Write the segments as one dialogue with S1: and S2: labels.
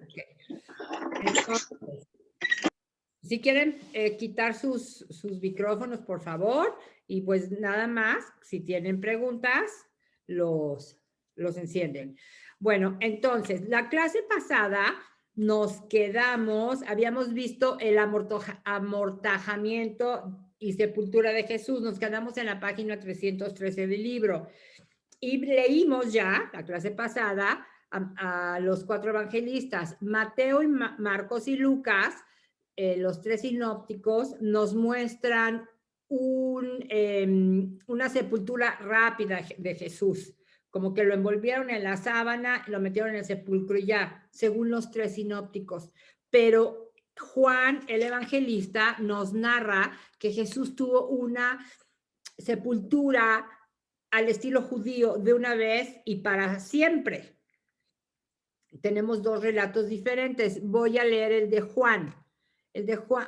S1: Okay. Entonces, si quieren quitar sus micrófonos, por favor, y pues nada más, si tienen preguntas, los encienden. Bueno, entonces, la clase pasada nos quedamos, habíamos visto el amortajamiento y sepultura de Jesús, nos quedamos en la página 313 del libro. Y leímos ya, la clase pasada, a los 4 evangelistas, Mateo, y Marcos y Lucas, los 3 sinópticos, nos muestran una sepultura rápida de Jesús, como que lo envolvieron en la sábana, lo metieron en el sepulcro y ya, según los 3 sinópticos. Pero Juan, el evangelista, nos narra que Jesús tuvo una sepultura al estilo judío de una vez y para siempre. Tenemos 2 relatos diferentes. Voy a leer el de Juan. El de Juan,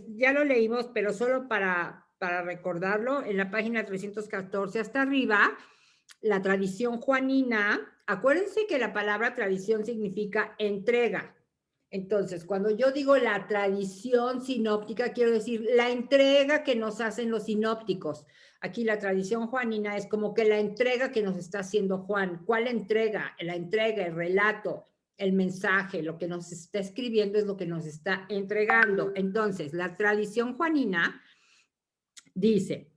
S1: ya lo leímos, pero solo para recordarlo, en la página 314 hasta arriba, la tradición juanina. Acuérdense que la palabra tradición significa entrega. Entonces, cuando yo digo la tradición sinóptica, quiero decir la entrega que nos hacen los sinópticos. Aquí la tradición juanina es como que la entrega que nos está haciendo Juan. ¿Cuál entrega? La entrega, el relato, el mensaje, lo que nos está escribiendo es lo que nos está entregando. Entonces, la tradición juanina dice,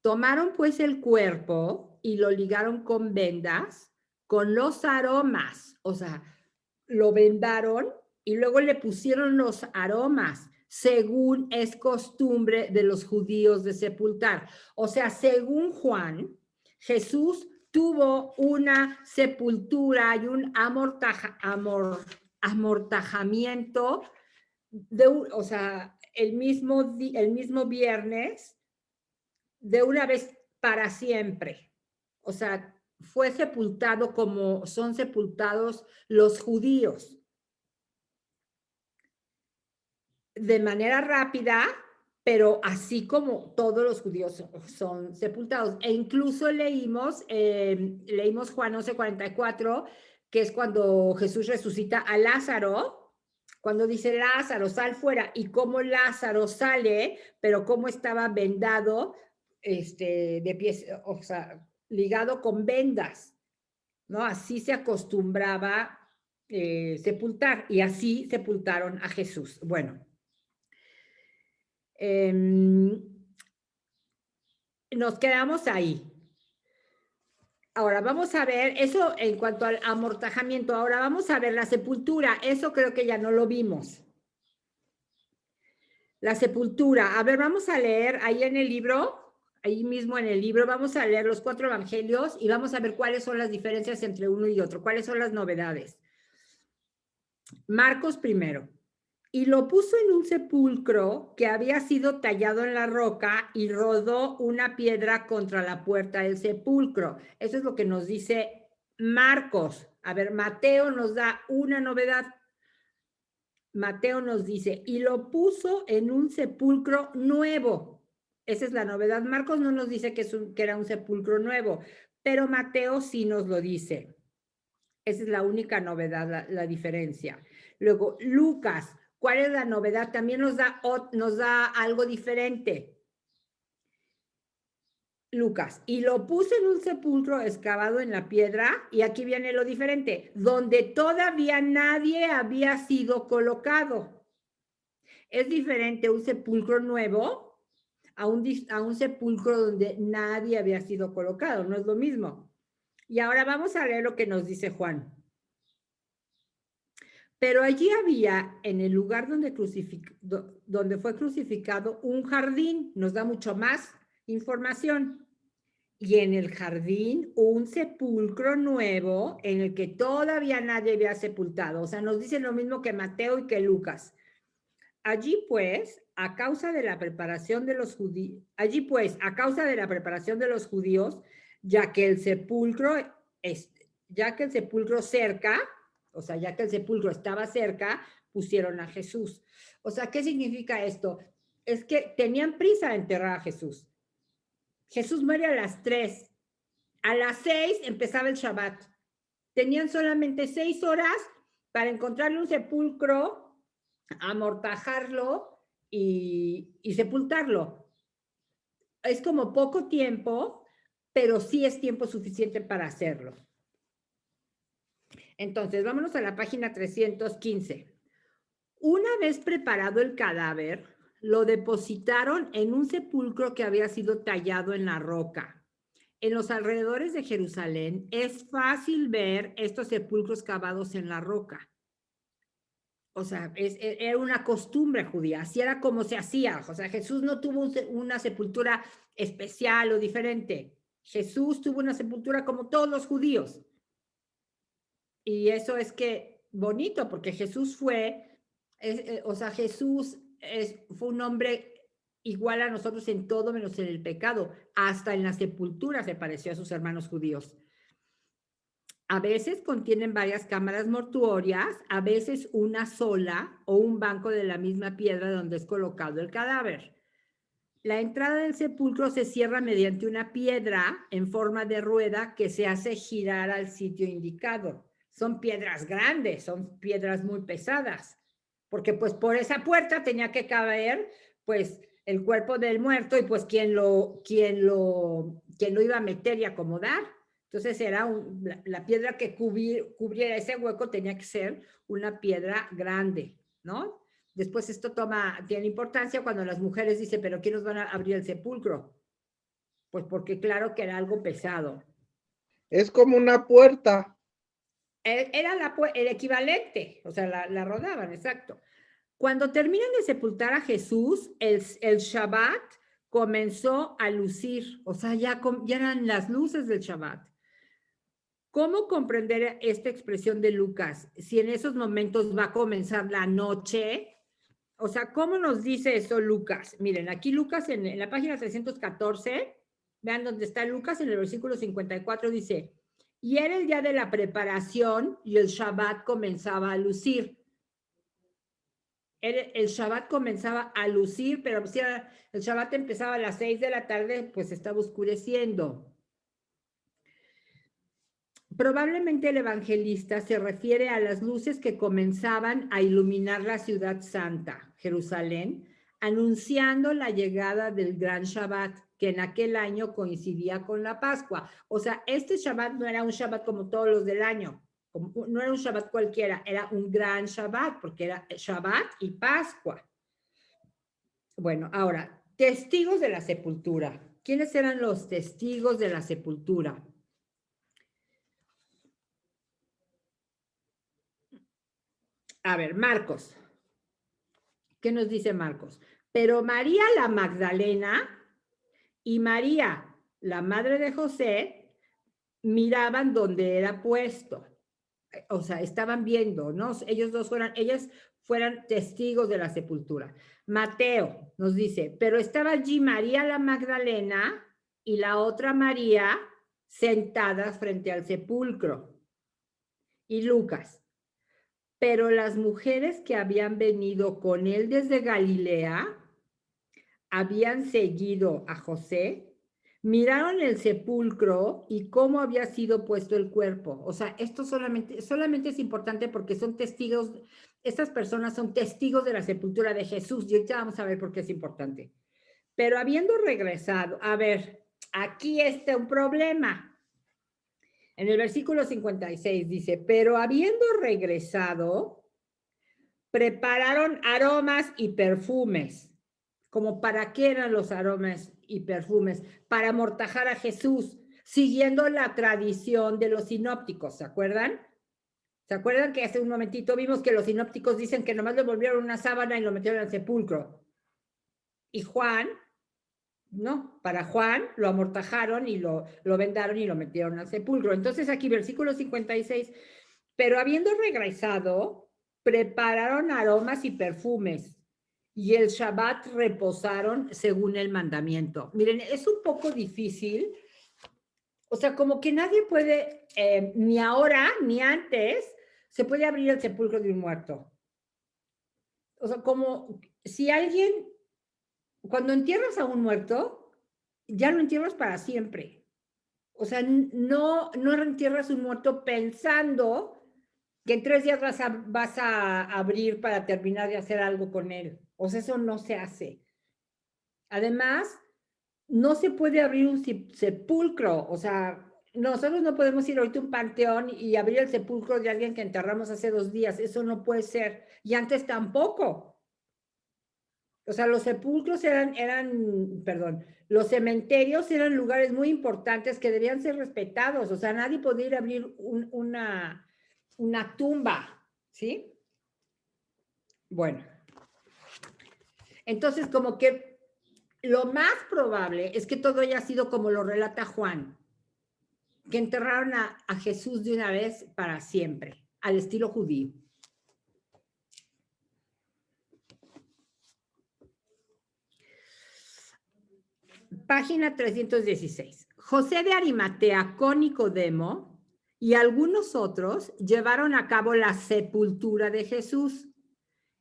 S1: tomaron pues el cuerpo y lo ligaron con vendas, con los aromas, o sea, lo vendaron y luego le pusieron los aromas, según es costumbre de los judíos de sepultar. O sea, según Juan, Jesús tuvo una sepultura y un amortajamiento, o sea, el mismo viernes, de una vez para siempre. O sea, fue sepultado como son sepultados los judíos. De manera rápida, pero así como todos los judíos son sepultados. E incluso leímos Juan 11:44, que es cuando Jesús resucita a Lázaro, cuando dice Lázaro, sal fuera, y cómo Lázaro sale, pero cómo estaba vendado, de pies, o sea, ligado con vendas, ¿no? Así se acostumbraba sepultar, y así sepultaron a Jesús. Bueno, nos quedamos ahí. Ahora vamos a ver, eso en cuanto al amortajamiento, ahora vamos a ver la sepultura, eso creo que ya no lo vimos. La sepultura, a ver, vamos a leer ahí en el libro, ahí mismo en el libro, vamos a leer los 4 evangelios y vamos a ver cuáles son las diferencias entre uno y otro, cuáles son las novedades. Marcos primero. Y lo puso en un sepulcro que había sido tallado en la roca y rodó una piedra contra la puerta del sepulcro. Eso es lo que nos dice Marcos. A ver, Mateo nos da una novedad. Mateo nos dice, y lo puso en un sepulcro nuevo. Esa es la novedad. Marcos no nos dice que era un sepulcro nuevo, pero Mateo sí nos lo dice. Esa es la única novedad, la diferencia. Luego, Lucas, ¿cuál es la novedad? También nos da algo diferente. Lucas, y lo puso en un sepulcro excavado en la piedra, y aquí viene lo diferente, donde todavía nadie había sido colocado. Es diferente un sepulcro nuevo a un sepulcro donde nadie había sido colocado, no es lo mismo. Y ahora vamos a leer lo que nos dice Juan. Pero allí había, en el lugar donde fue crucificado, un jardín, nos da mucho más información. Y en el jardín, un sepulcro nuevo en el que todavía nadie había sepultado. O sea, nos dice lo mismo que Mateo y que Lucas. Allí pues, a causa de la preparación de los judíos, ya que el sepulcro cerca, o sea, ya que el sepulcro estaba cerca, pusieron a Jesús. O sea, ¿qué significa esto? Es que tenían prisa de enterrar a Jesús. Jesús muere a las 3. A las 6 empezaba el Shabbat. Tenían solamente 6 horas para encontrarle un sepulcro, amortajarlo y sepultarlo. Es como poco tiempo, pero sí es tiempo suficiente para hacerlo. Entonces, vámonos a la página 315. Una vez preparado el cadáver, lo depositaron en un sepulcro que había sido tallado en la roca. En los alrededores de Jerusalén es fácil ver estos sepulcros cavados en la roca. O sea, era una costumbre judía, así era como se hacía. O sea, Jesús no tuvo una sepultura especial o diferente. Jesús tuvo una sepultura como todos los judíos. Y eso es que bonito, porque Jesús fue, o sea, Jesús fue un hombre igual a nosotros en todo menos en el pecado. Hasta en la sepultura se pareció a sus hermanos judíos. A veces contienen varias cámaras mortuorias, a veces una sola o un banco de la misma piedra donde es colocado el cadáver. La entrada del sepulcro se cierra mediante una piedra en forma de rueda que se hace girar al sitio indicado. Son piedras grandes, son piedras muy pesadas, porque pues por esa puerta tenía que caber pues el cuerpo del muerto y pues quién lo iba a meter y acomodar. Entonces era la piedra que cubriera ese hueco tenía que ser una piedra grande, ¿no? Después esto tiene importancia cuando las mujeres dicen, pero ¿quién nos van a abrir el sepulcro? Pues porque claro que era algo pesado.
S2: Es como una puerta.
S1: Era el equivalente, o sea, la rodaban, exacto. Cuando terminan de sepultar a Jesús, el Shabbat comenzó a lucir, o sea, ya eran las luces del Shabbat. ¿Cómo comprender esta expresión de Lucas? Si en esos momentos va a comenzar la noche, o sea, ¿cómo nos dice eso Lucas? Miren, aquí Lucas en la página 314, vean dónde está Lucas en el versículo 54, dice, y era el día de la preparación y el Shabbat comenzaba a lucir. El Shabbat comenzaba a lucir, pero si el Shabbat empezaba a las 6 de la tarde, pues estaba oscureciendo. Probablemente el evangelista se refiere a las luces que comenzaban a iluminar la ciudad santa, Jerusalén, anunciando la llegada del gran Shabbat, que en aquel año coincidía con la Pascua. O sea, este Shabbat no era un Shabbat como todos los del año, no era un Shabbat cualquiera, era un gran Shabbat, porque era Shabbat y Pascua. Bueno, ahora, testigos de la sepultura. ¿Quiénes eran los testigos de la sepultura? A ver, Marcos. ¿Qué nos dice Marcos? Pero María la Magdalena y María, la madre de José, miraban donde era puesto. O sea, estaban viendo, ¿no? Ellas fueran testigos de la sepultura. Mateo nos dice, pero estaba allí María la Magdalena y la otra María sentadas frente al sepulcro. Y Lucas, pero las mujeres que habían venido con él desde Galilea habían seguido a José, miraron el sepulcro y cómo había sido puesto el cuerpo. O sea, esto solamente es importante porque son testigos, estas personas son testigos de la sepultura de Jesús. Y ahorita vamos a ver por qué es importante. Pero habiendo regresado, a ver, aquí está un problema. En el versículo 56 dice, pero habiendo regresado, prepararon aromas y perfumes. ¿Como para qué eran los aromas y perfumes? Para amortajar a Jesús, siguiendo la tradición de los sinópticos, ¿se acuerdan? ¿Se acuerdan que hace un momentito vimos que los sinópticos dicen que nomás le volvieron una sábana y lo metieron al sepulcro? Y Juan, no, para Juan lo amortajaron y lo vendaron y lo metieron al sepulcro. Entonces aquí versículo 56, pero habiendo regresado, prepararon aromas y perfumes y el Shabbat reposaron según el mandamiento. Miren, es un poco difícil, o sea, como que nadie puede, ni ahora ni antes, se puede abrir el sepulcro de un muerto. O sea, como si alguien, cuando entierras a un muerto, ya lo entierras para siempre. O sea, no entierras un muerto pensando que en 3 días vas a abrir para terminar de hacer algo con él. O sea, eso no se hace. Además, no se puede abrir un sepulcro. O sea, nosotros no podemos ir ahorita a un panteón y abrir el sepulcro de alguien que enterramos hace 2 días. Eso no puede ser. Y antes tampoco. O sea, los sepulcros perdón, los cementerios eran lugares muy importantes que debían ser respetados. O sea, nadie podía ir a abrir una tumba, ¿sí? Bueno, entonces como que lo más probable es que todo haya sido como lo relata Juan, que enterraron a Jesús de una vez para siempre, al estilo judío. Página 316. José de Arimatea con Nicodemo y algunos otros llevaron a cabo la sepultura de Jesús.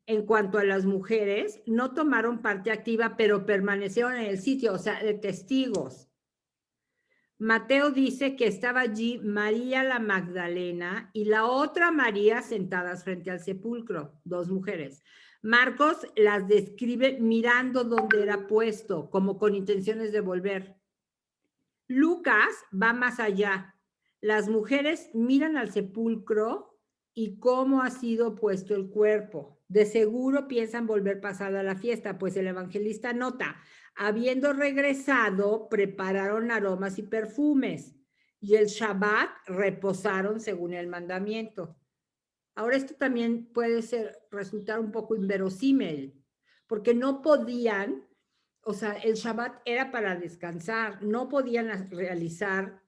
S1: En cuanto a las mujeres, no tomaron parte activa, pero permanecieron en el sitio, o sea, de testigos. Mateo dice que estaba allí María la Magdalena y la otra María sentadas frente al sepulcro, 2 mujeres. Marcos las describe mirando donde era puesto, como con intenciones de volver. Lucas va más allá. Las mujeres miran al sepulcro y cómo ha sido puesto el cuerpo. De seguro piensan volver pasada la fiesta, pues el evangelista nota, habiendo regresado, prepararon aromas y perfumes, y el Shabbat reposaron según el mandamiento. Ahora esto también puede resultar un poco inverosímil, porque no podían, o sea, el Shabbat era para descansar, no podían realizar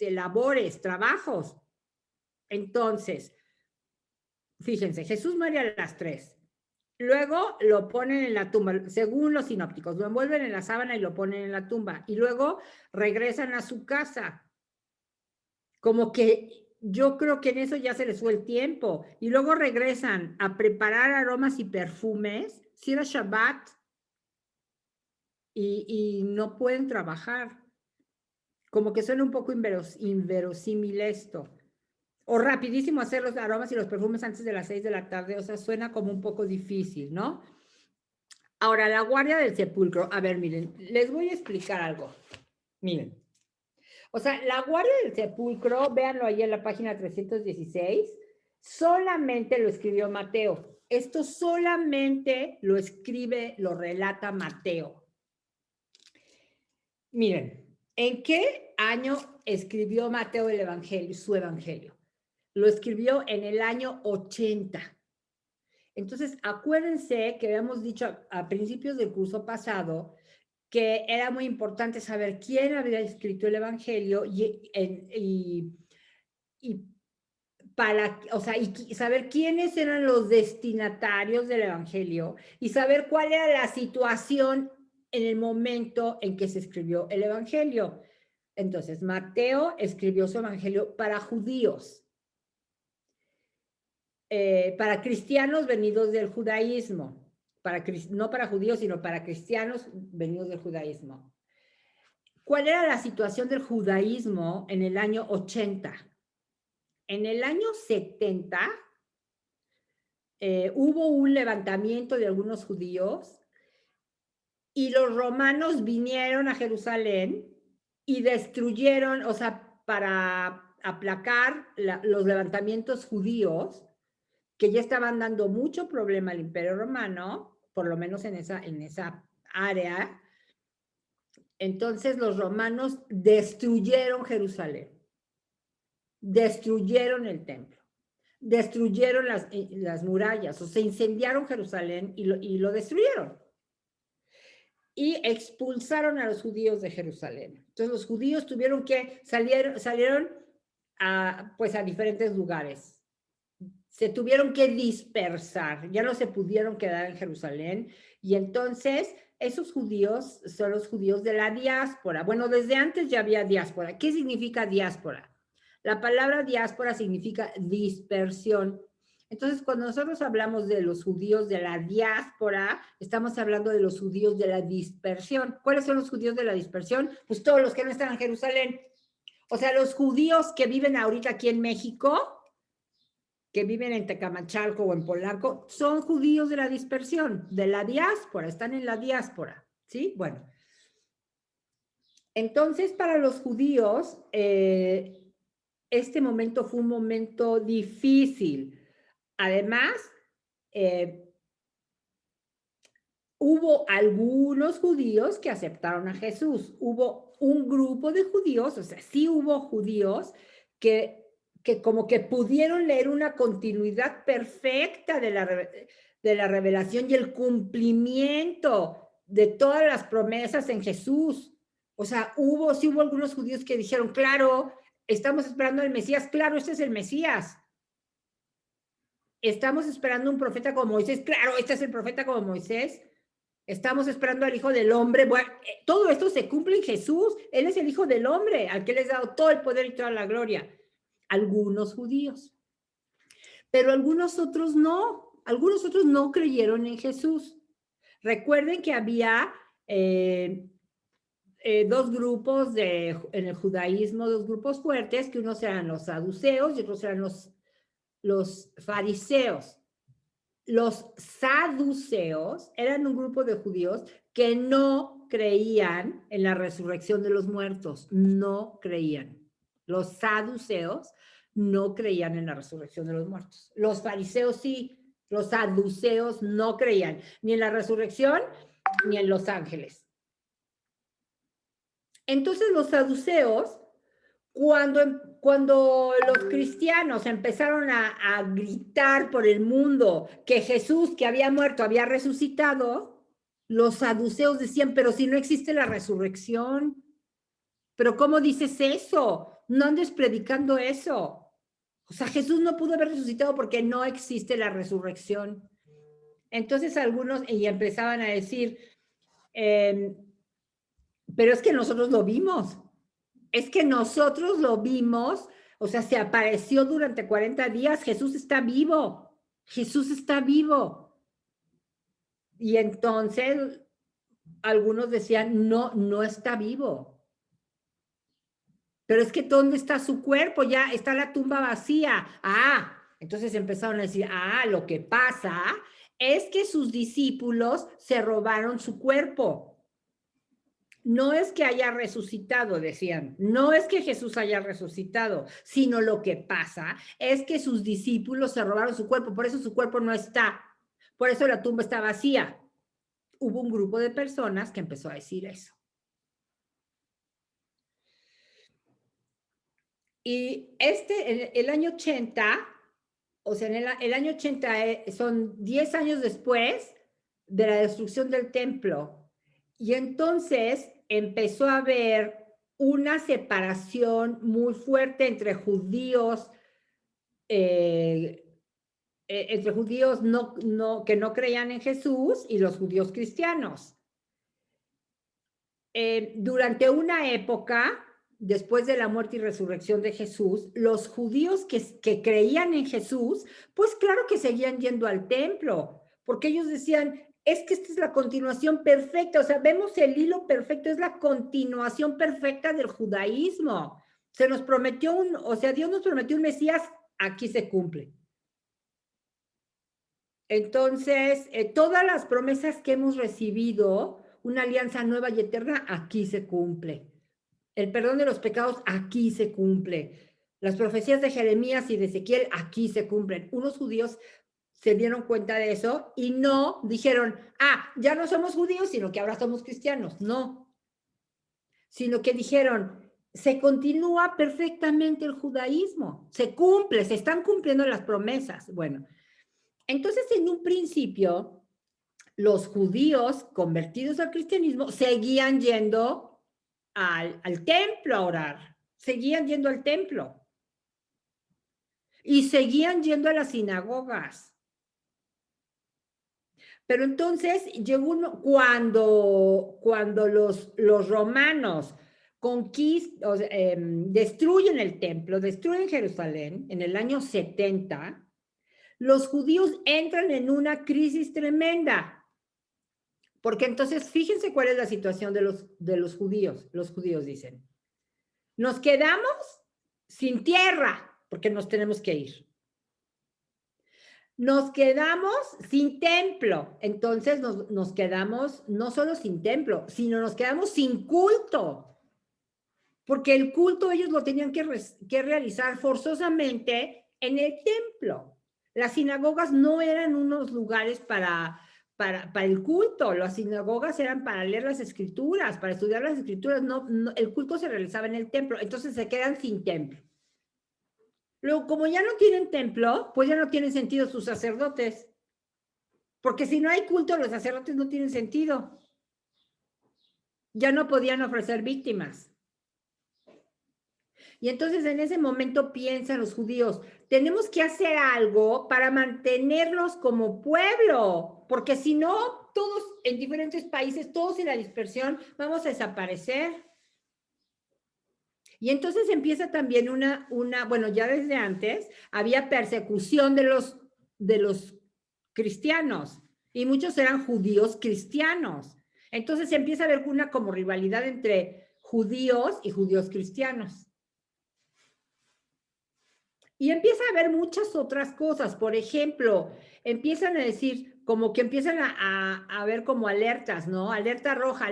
S1: labores, trabajos. Entonces, fíjense, Jesús muere a las 3. Luego lo ponen en la tumba, según los sinópticos, lo envuelven en la sábana y lo ponen en la tumba. Y luego regresan a su casa. Como que yo creo que en eso ya se les fue el tiempo. Y luego regresan a preparar aromas y perfumes, si era Shabbat, y no pueden trabajar. Como que suena un poco inverosímil esto. O rapidísimo hacer los aromas y los perfumes antes de las 6 de la tarde, o sea, suena como un poco difícil, ¿no? Ahora, la guardia del sepulcro, a ver, miren, les voy a explicar algo. Miren. O sea, la guardia del sepulcro, véanlo ahí en la página 316, solamente lo escribió Mateo. Esto solamente lo escribe, lo relata Mateo. Miren, ¿en qué año escribió Mateo el evangelio, su evangelio? Lo escribió en el año 80. Entonces, acuérdense que habíamos dicho a principios del curso pasado que era muy importante saber quién había escrito el evangelio y saber quiénes eran los destinatarios del evangelio y saber cuál era la situación en el momento en que se escribió el evangelio. Entonces, Mateo escribió su evangelio para judíos, para cristianos venidos del judaísmo, no para judíos, sino para cristianos venidos del judaísmo. ¿Cuál era la situación del judaísmo en el año 80? En el año 70 hubo un levantamiento de algunos judíos y los romanos vinieron a Jerusalén y destruyeron, o sea, para aplacar los levantamientos judíos, que ya estaban dando mucho problema al Imperio Romano, por lo menos en esa área. Entonces los romanos destruyeron Jerusalén, destruyeron el templo, destruyeron las murallas, o sea, incendiaron Jerusalén y lo destruyeron. Y expulsaron a los judíos de Jerusalén. Entonces los judíos tuvieron que salieron a diferentes lugares. Se tuvieron que dispersar, ya no se pudieron quedar en Jerusalén. Y entonces esos judíos son los judíos de la diáspora. Bueno, desde antes ya había diáspora. ¿Qué significa diáspora? La palabra diáspora significa dispersión. Entonces, cuando nosotros hablamos de los judíos de la diáspora, estamos hablando de los judíos de la dispersión. ¿Cuáles son los judíos de la dispersión? Pues todos los que no están en Jerusalén. O sea, los judíos que viven ahorita aquí en México, que viven en Tecamachalco o en Polanco, son judíos de la dispersión, de la diáspora, están en la diáspora, ¿sí? Bueno. Entonces, para los judíos, este momento fue un momento difícil. Además, hubo algunos judíos que aceptaron a Jesús. Hubo un grupo de judíos, o sea, sí hubo judíos que como que pudieron leer una continuidad perfecta de la revelación y el cumplimiento de todas las promesas en Jesús. O sea, sí hubo algunos judíos que dijeron, claro, estamos esperando al Mesías, claro, este es el Mesías. Estamos esperando un profeta como Moisés, claro, este es el profeta como Moisés. Estamos esperando al Hijo del Hombre. Bueno, todo esto se cumple en Jesús. Él es el Hijo del Hombre, al que les ha dado todo el poder y toda la gloria. Algunos judíos. Pero algunos otros no. Algunos otros no creyeron en Jesús. Recuerden que había dos grupos en el judaísmo, dos grupos fuertes, que unos eran los saduceos y otros eran los fariseos. Los saduceos eran un grupo de judíos que no creían en la resurrección de los muertos, no creían. Los saduceos no creían en la resurrección de los muertos. Los fariseos sí, los saduceos no creían ni en la resurrección ni en los ángeles. Entonces los saduceos, cuando los cristianos empezaron a gritar por el mundo que Jesús, que había muerto, había resucitado, los saduceos decían, pero si no existe la resurrección, pero ¿cómo dices eso? No andes predicando eso. O sea, Jesús no pudo haber resucitado porque no existe la resurrección. Entonces algunos y empezaban a decir, pero es que nosotros lo vimos. Es que nosotros lo vimos, o sea, se apareció durante 40 días, Jesús está vivo, Jesús está vivo. Y entonces algunos decían, no, no está vivo. Pero es que ¿dónde está su cuerpo? Ya está la tumba vacía. Entonces empezaron a decir, lo que pasa es que sus discípulos se robaron su cuerpo. No es que haya resucitado, decían, no es que Jesús haya resucitado, sino lo que pasa es que sus discípulos se robaron su cuerpo, por eso su cuerpo no está, por eso la tumba está vacía. Hubo un grupo de personas que empezó a decir eso. Y el año 80, o sea, el año 80 son 10 años después de la destrucción del templo. Y entonces empezó a haber una separación muy fuerte entre judíos, que no creían en Jesús y los judíos cristianos. Durante una época, después de la muerte y resurrección de Jesús, los judíos que creían en Jesús, pues claro que seguían yendo al templo, porque ellos decían, es que esta es la continuación perfecta, o sea, vemos el hilo perfecto, es la continuación perfecta del judaísmo. Se nos prometió Dios nos prometió un Mesías, aquí se cumple. Entonces, todas las promesas que hemos recibido, una alianza nueva y eterna, aquí se cumple. El perdón de los pecados, aquí se cumple. Las profecías de Jeremías y de Ezequiel, aquí se cumplen. Unos judíos se dieron cuenta de eso y no dijeron, ya no somos judíos, sino que ahora somos cristianos. No. Sino que dijeron, se continúa perfectamente el judaísmo. Se cumple, se están cumpliendo las promesas. Bueno, entonces en un principio, los judíos convertidos al cristianismo seguían yendo al templo a orar. Seguían yendo al templo. Y seguían yendo a las sinagogas. Pero entonces llegó cuando los romanos destruyen el templo, destruyen Jerusalén en el año 70, los judíos entran en una crisis tremenda. Porque entonces, fíjense cuál es la situación de los judíos. Los judíos dicen, nos quedamos sin tierra porque nos tenemos que ir. Nos quedamos sin templo. Entonces nos quedamos no solo sin templo, sino nos quedamos sin culto. Porque el culto ellos lo tenían que realizar forzosamente en el templo. Las sinagogas no eran unos lugares para el culto, las sinagogas eran para leer las escrituras, para estudiar las escrituras, no, el culto se realizaba en el templo, entonces se quedan sin templo. Luego, como ya no tienen templo, pues ya no tienen sentido sus sacerdotes, porque si no hay culto, los sacerdotes no tienen sentido. Ya no podían ofrecer víctimas. Y entonces en ese momento piensan los judíos, tenemos que hacer algo para mantenerlos como pueblo, porque si no, todos en diferentes países, todos en la dispersión, vamos a desaparecer. Y entonces empieza también bueno, ya desde antes había persecución de los cristianos, y muchos eran judíos cristianos. Entonces empieza a haber una como rivalidad entre judíos y judíos cristianos. Y empieza a haber muchas otras cosas. Por ejemplo, empiezan a decir, como que empiezan a ver como alertas, ¿no? Alerta roja,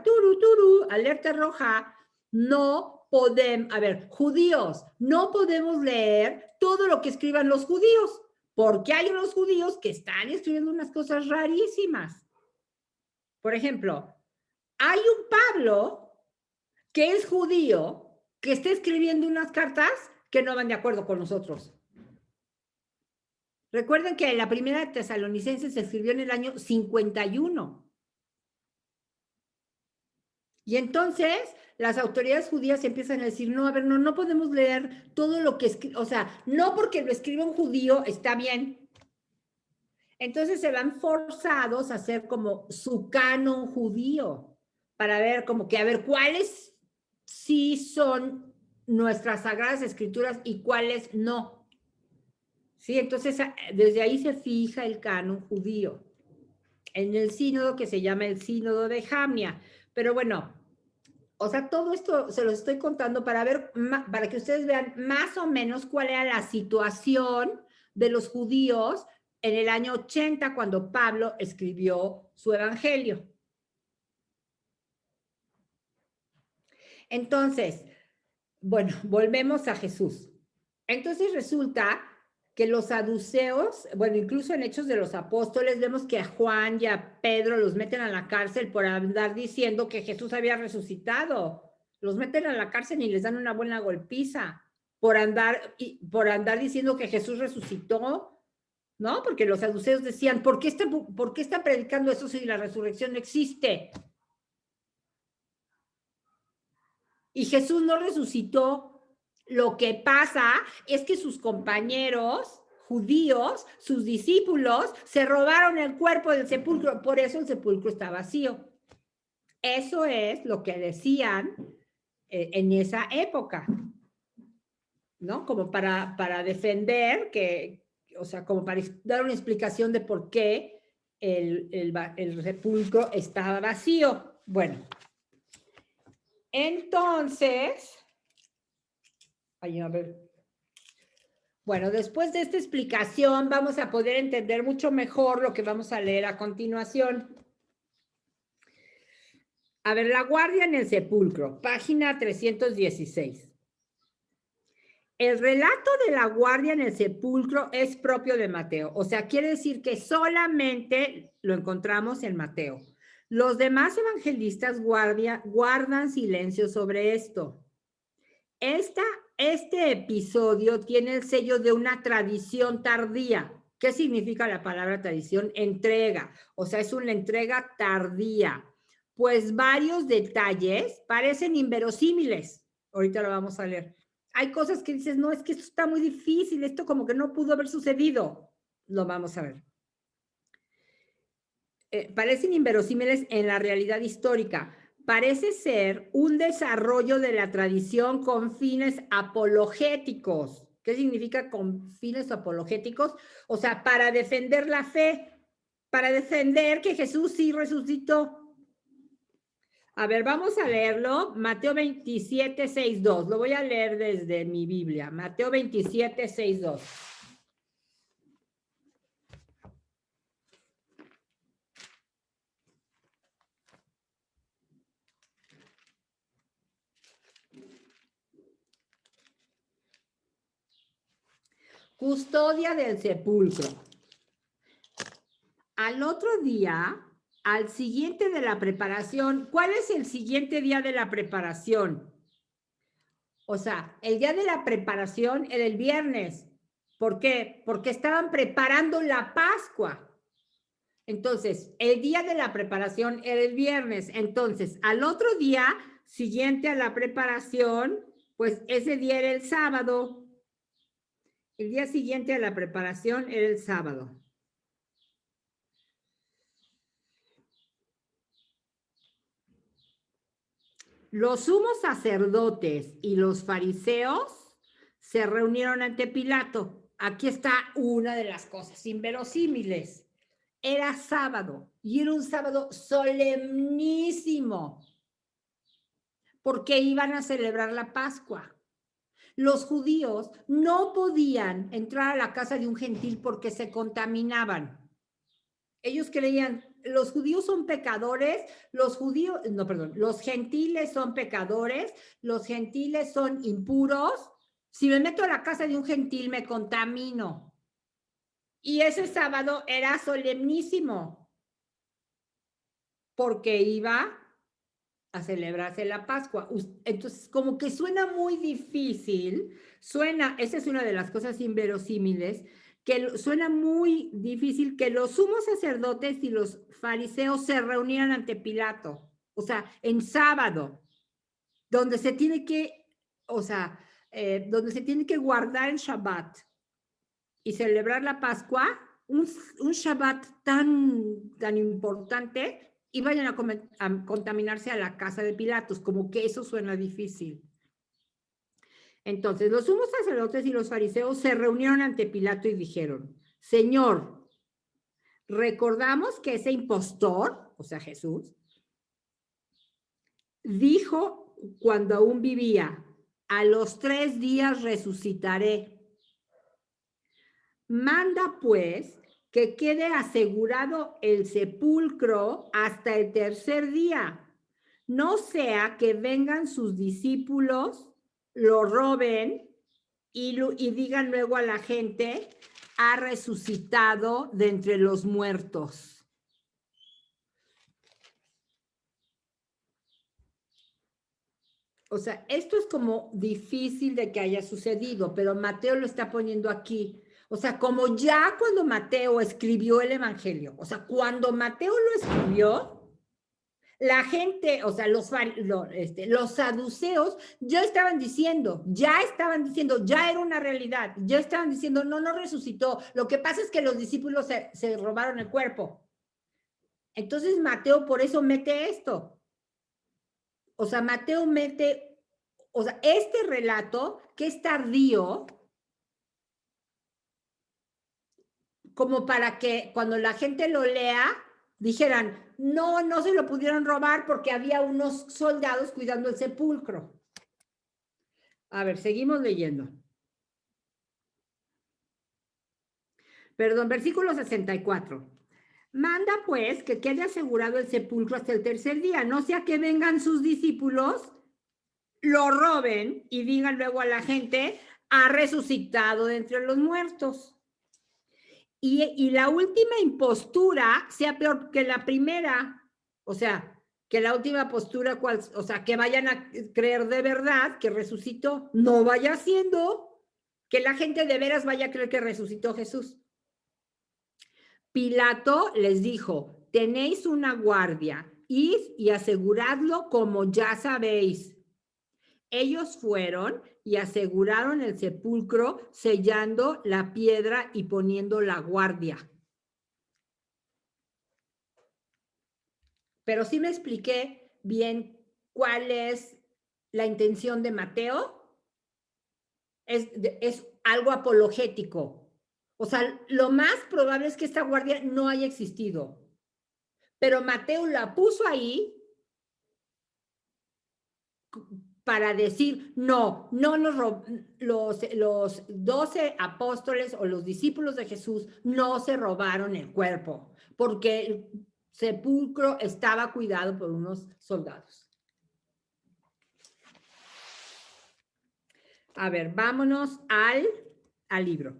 S1: turu, turu, alerta roja. No podemos, a ver, judíos, no podemos leer todo lo que escriban los judíos, porque hay unos judíos que están escribiendo unas cosas rarísimas. Por ejemplo, hay un Pablo que es judío, que está escribiendo unas cartas que no van de acuerdo con nosotros. Recuerden que la primera de Tesalonicenses se escribió en el año 51. Y entonces las autoridades judías empiezan a decir, no, a ver, no podemos leer todo lo que escribe, o sea, no porque lo escriba un judío está bien. Entonces se van forzados a hacer como su canon judío, para ver como que, a ver, cuáles sí son nuestras sagradas escrituras y cuáles no. Sí, entonces desde ahí se fija el canon judío en el sínodo que se llama el sínodo de Jamnia. Pero bueno, o sea, todo esto se lo estoy contando para ver, para que ustedes vean más o menos cuál era la situación de los judíos en el año 80 cuando Pablo escribió su evangelio. Entonces, bueno, volvemos a Jesús. Entonces resulta que los saduceos, bueno, incluso en Hechos de los Apóstoles, vemos que a Juan y a Pedro los meten a la cárcel por andar diciendo que Jesús había resucitado. Los meten a la cárcel y les dan una buena golpiza por andar diciendo que Jesús resucitó, ¿no? Porque los saduceos decían, ¿por qué está predicando eso si la resurrección no existe? Y Jesús no resucitó. Lo que pasa es que sus compañeros judíos, sus discípulos, se robaron el cuerpo del sepulcro, por eso el sepulcro está vacío. Eso es lo que decían en esa época, ¿no? Como para defender o sea, como para dar una explicación de por qué el sepulcro estaba vacío. Bueno, entonces, a ver. Bueno, después de esta explicación vamos a poder entender mucho mejor lo que vamos a leer a continuación. A ver, la guardia en el sepulcro, página 316. El relato de la guardia en el sepulcro es propio de Mateo, o sea, quiere decir que solamente lo encontramos en Mateo. Los demás evangelistas guardan silencio sobre esto. Este episodio tiene el sello de una tradición tardía. ¿Qué significa la palabra tradición? Entrega, o sea, es una entrega tardía, pues varios detalles parecen inverosímiles. Ahorita lo vamos a leer. Hay cosas que dices, no, es que esto está muy difícil, esto como que no pudo haber sucedido. Lo vamos a ver. Parecen inverosímiles en la realidad histórica. Parece ser un desarrollo de la tradición con fines apologéticos. ¿Qué significa con fines apologéticos? O sea, para defender la fe, para defender que Jesús sí resucitó. A ver, vamos a leerlo. Mateo 27, 6, 2. Lo voy a leer desde mi Biblia. Mateo 27, 6, 2. Custodia del sepulcro. Al otro día, al siguiente de la preparación, ¿cuál es el siguiente día de la preparación? O sea, el día de la preparación era el viernes. ¿Por qué? Porque estaban preparando la Pascua. Entonces, el día de la preparación era el viernes. Entonces, al otro día siguiente a la preparación, pues ese día era el sábado. El día siguiente a la preparación era el sábado. Los sumos sacerdotes y los fariseos se reunieron ante Pilato. Aquí está una de las cosas inverosímiles. Era sábado y era un sábado solemnísimo porque iban a celebrar la Pascua. Los judíos no podían entrar a la casa de un gentil porque se contaminaban. Ellos creían, los judíos son pecadores, los gentiles son pecadores, los gentiles son impuros. Si me meto a la casa de un gentil, me contamino. Y ese sábado era solemnísimo, porque iba a celebrarse la Pascua. Entonces, como que suena muy difícil, esa es una de las cosas inverosímiles, que suena muy difícil que los sumos sacerdotes y los fariseos se reunieran ante Pilato, o sea, en sábado, donde se tiene que, o sea, donde se tiene que guardar el Shabbat y celebrar la Pascua, un Shabbat tan importante, y vayan a contaminarse a la casa de Pilatos, como que eso suena difícil. Entonces, los sumos sacerdotes y los fariseos se reunieron ante Pilato y dijeron, Señor, recordamos que ese impostor, o sea, Jesús, dijo cuando aún vivía, a los 3 días resucitaré. Manda, pues, que quede asegurado el sepulcro hasta el 3er día. No sea que vengan sus discípulos, lo roben y digan luego a la gente, ha resucitado de entre los muertos. O sea, esto es como difícil de que haya sucedido, pero Mateo lo está poniendo aquí. O sea, como ya cuando Mateo escribió el Evangelio, o sea, cuando Mateo lo escribió, la gente, o sea, los saduceos ya estaban diciendo, ya era una realidad, ya estaban diciendo, no resucitó. Lo que pasa es que los discípulos se robaron el cuerpo. Entonces Mateo por eso mete esto. O sea, Mateo mete, o sea, este relato que es tardío, como para que cuando la gente lo lea, dijeran, no se lo pudieron robar porque había unos soldados cuidando el sepulcro. A ver, seguimos leyendo. Perdón, versículo 64. Manda pues que quede asegurado el sepulcro hasta el 3er día, no sea que vengan sus discípulos, lo roben y digan luego a la gente, ha resucitado de entre los muertos. Y la última impostura sea peor que la primera, o sea, que la última postura, o sea, que vayan a creer de verdad que resucitó, no vaya siendo que la gente de veras vaya a creer que resucitó Jesús. Pilato les dijo, tenéis una guardia, id y aseguradlo como ya sabéis. Ellos fueron y aseguraron el sepulcro, sellando la piedra y poniendo la guardia. Pero sí me expliqué bien cuál es la intención de Mateo. Es algo apologético. O sea, lo más probable es que esta guardia no haya existido. Pero Mateo la puso ahí para decir, no los 12 apóstoles o los discípulos de Jesús no se robaron el cuerpo, porque el sepulcro estaba cuidado por unos soldados. A ver, vámonos al libro.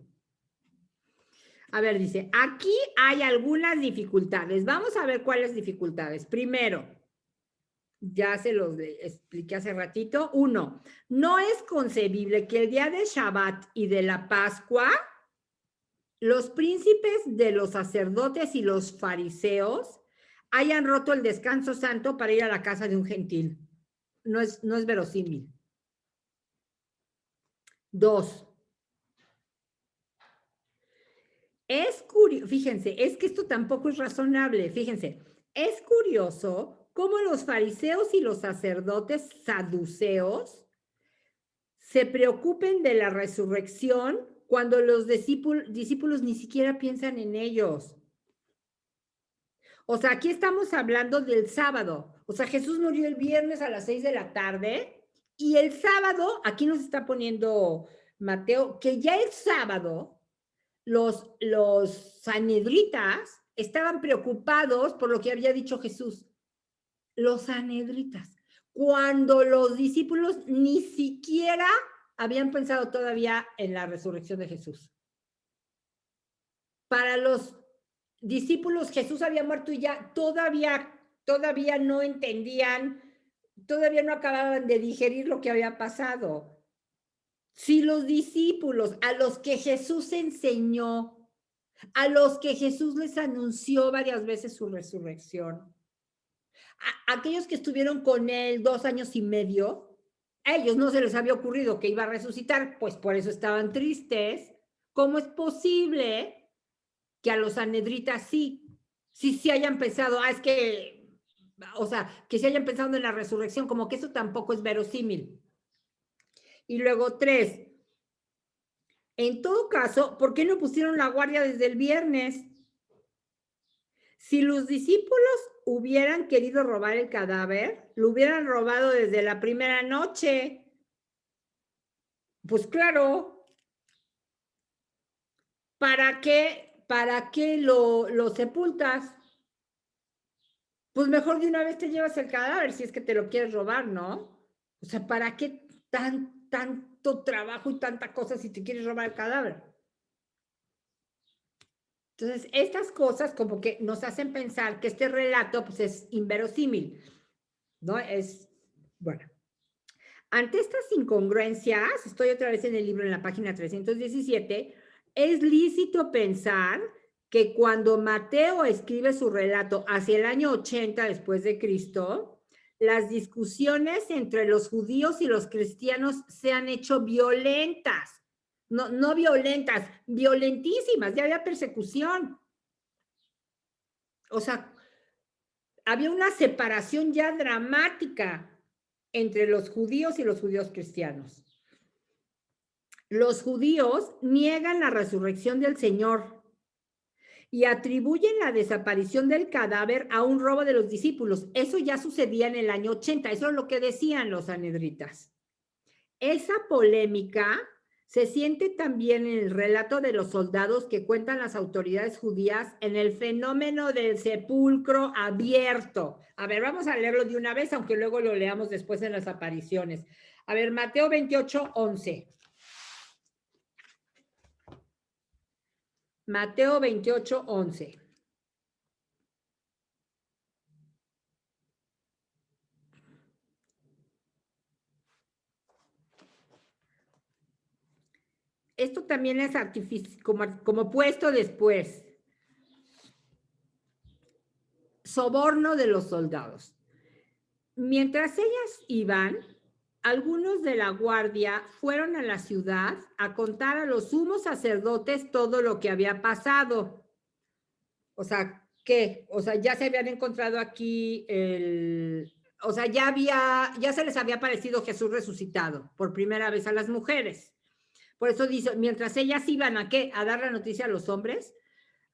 S1: A ver, dice, aquí hay algunas dificultades. Vamos a ver cuáles dificultades. Primero, ya se los expliqué hace ratito. 1, no es concebible que el día de Shabbat y de la Pascua, los príncipes de los sacerdotes y los fariseos hayan roto el descanso santo para ir a la casa de un gentil. No es verosímil. 2, es curioso, fíjense, es que esto tampoco es razonable, fíjense, es curioso cómo los fariseos y los sacerdotes saduceos se preocupen de la resurrección cuando los discípulos ni siquiera piensan en ellos. O sea, aquí estamos hablando del sábado. O sea, Jesús murió el viernes a las 6 de la tarde y el sábado, aquí nos está poniendo Mateo, que ya el sábado los sanhedritas estaban preocupados por lo que había dicho Jesús. Los sanhedritas, cuando los discípulos ni siquiera habían pensado todavía en la resurrección de Jesús. Para los discípulos Jesús había muerto y ya todavía no entendían, todavía no acababan de digerir lo que había pasado. Si los discípulos a los que Jesús enseñó, a los que Jesús les anunció varias veces su resurrección, aquellos que estuvieron con él 2 años y medio, a ellos no se les había ocurrido que iba a resucitar, pues por eso estaban tristes. ¿Cómo es posible que a los sanhedritas sí hayan pensado, es que, o sea, que se hayan pensado en la resurrección, como que eso tampoco es verosímil? Y luego 3, en todo caso, ¿por qué no pusieron la guardia desde el viernes? Si los discípulos hubieran querido robar el cadáver, lo hubieran robado desde la primera noche. Pues claro, ¿para qué lo sepultas? Pues mejor de una vez te llevas el cadáver si es que te lo quieres robar, ¿no? O sea, ¿para qué tanto trabajo y tanta cosa si te quieres robar el cadáver? Entonces, estas cosas como que nos hacen pensar que este relato pues, es inverosímil, ¿no? Bueno. Ante estas incongruencias, estoy otra vez en el libro en la página 317, es lícito pensar que cuando Mateo escribe su relato hacia el año 80 después de Cristo, las discusiones entre los judíos y los cristianos se han hecho violentas. No violentas, violentísimas, ya había persecución. O sea, había una separación ya dramática entre los judíos y los judíos cristianos. Los judíos niegan la resurrección del Señor y atribuyen la desaparición del cadáver a un robo de los discípulos. Eso ya sucedía en el año 80, eso es lo que decían los sanhedritas. Esa polémica se siente también en el relato de los soldados que cuentan las autoridades judías en el fenómeno del sepulcro abierto. A ver, vamos a leerlo de una vez, aunque luego lo leamos después en las apariciones. A ver, Mateo 28, 11. Mateo 28, 11. Esto también es como puesto después. Soborno de los soldados. Mientras ellas iban, algunos de la guardia fueron a la ciudad a contar a los sumos sacerdotes todo lo que había pasado. O sea, ¿qué? O sea, ya se habían encontrado aquí o sea, ya se les había aparecido Jesús resucitado por primera vez a las mujeres. Por eso dice, mientras ellas iban ¿a qué? A dar la noticia a los hombres,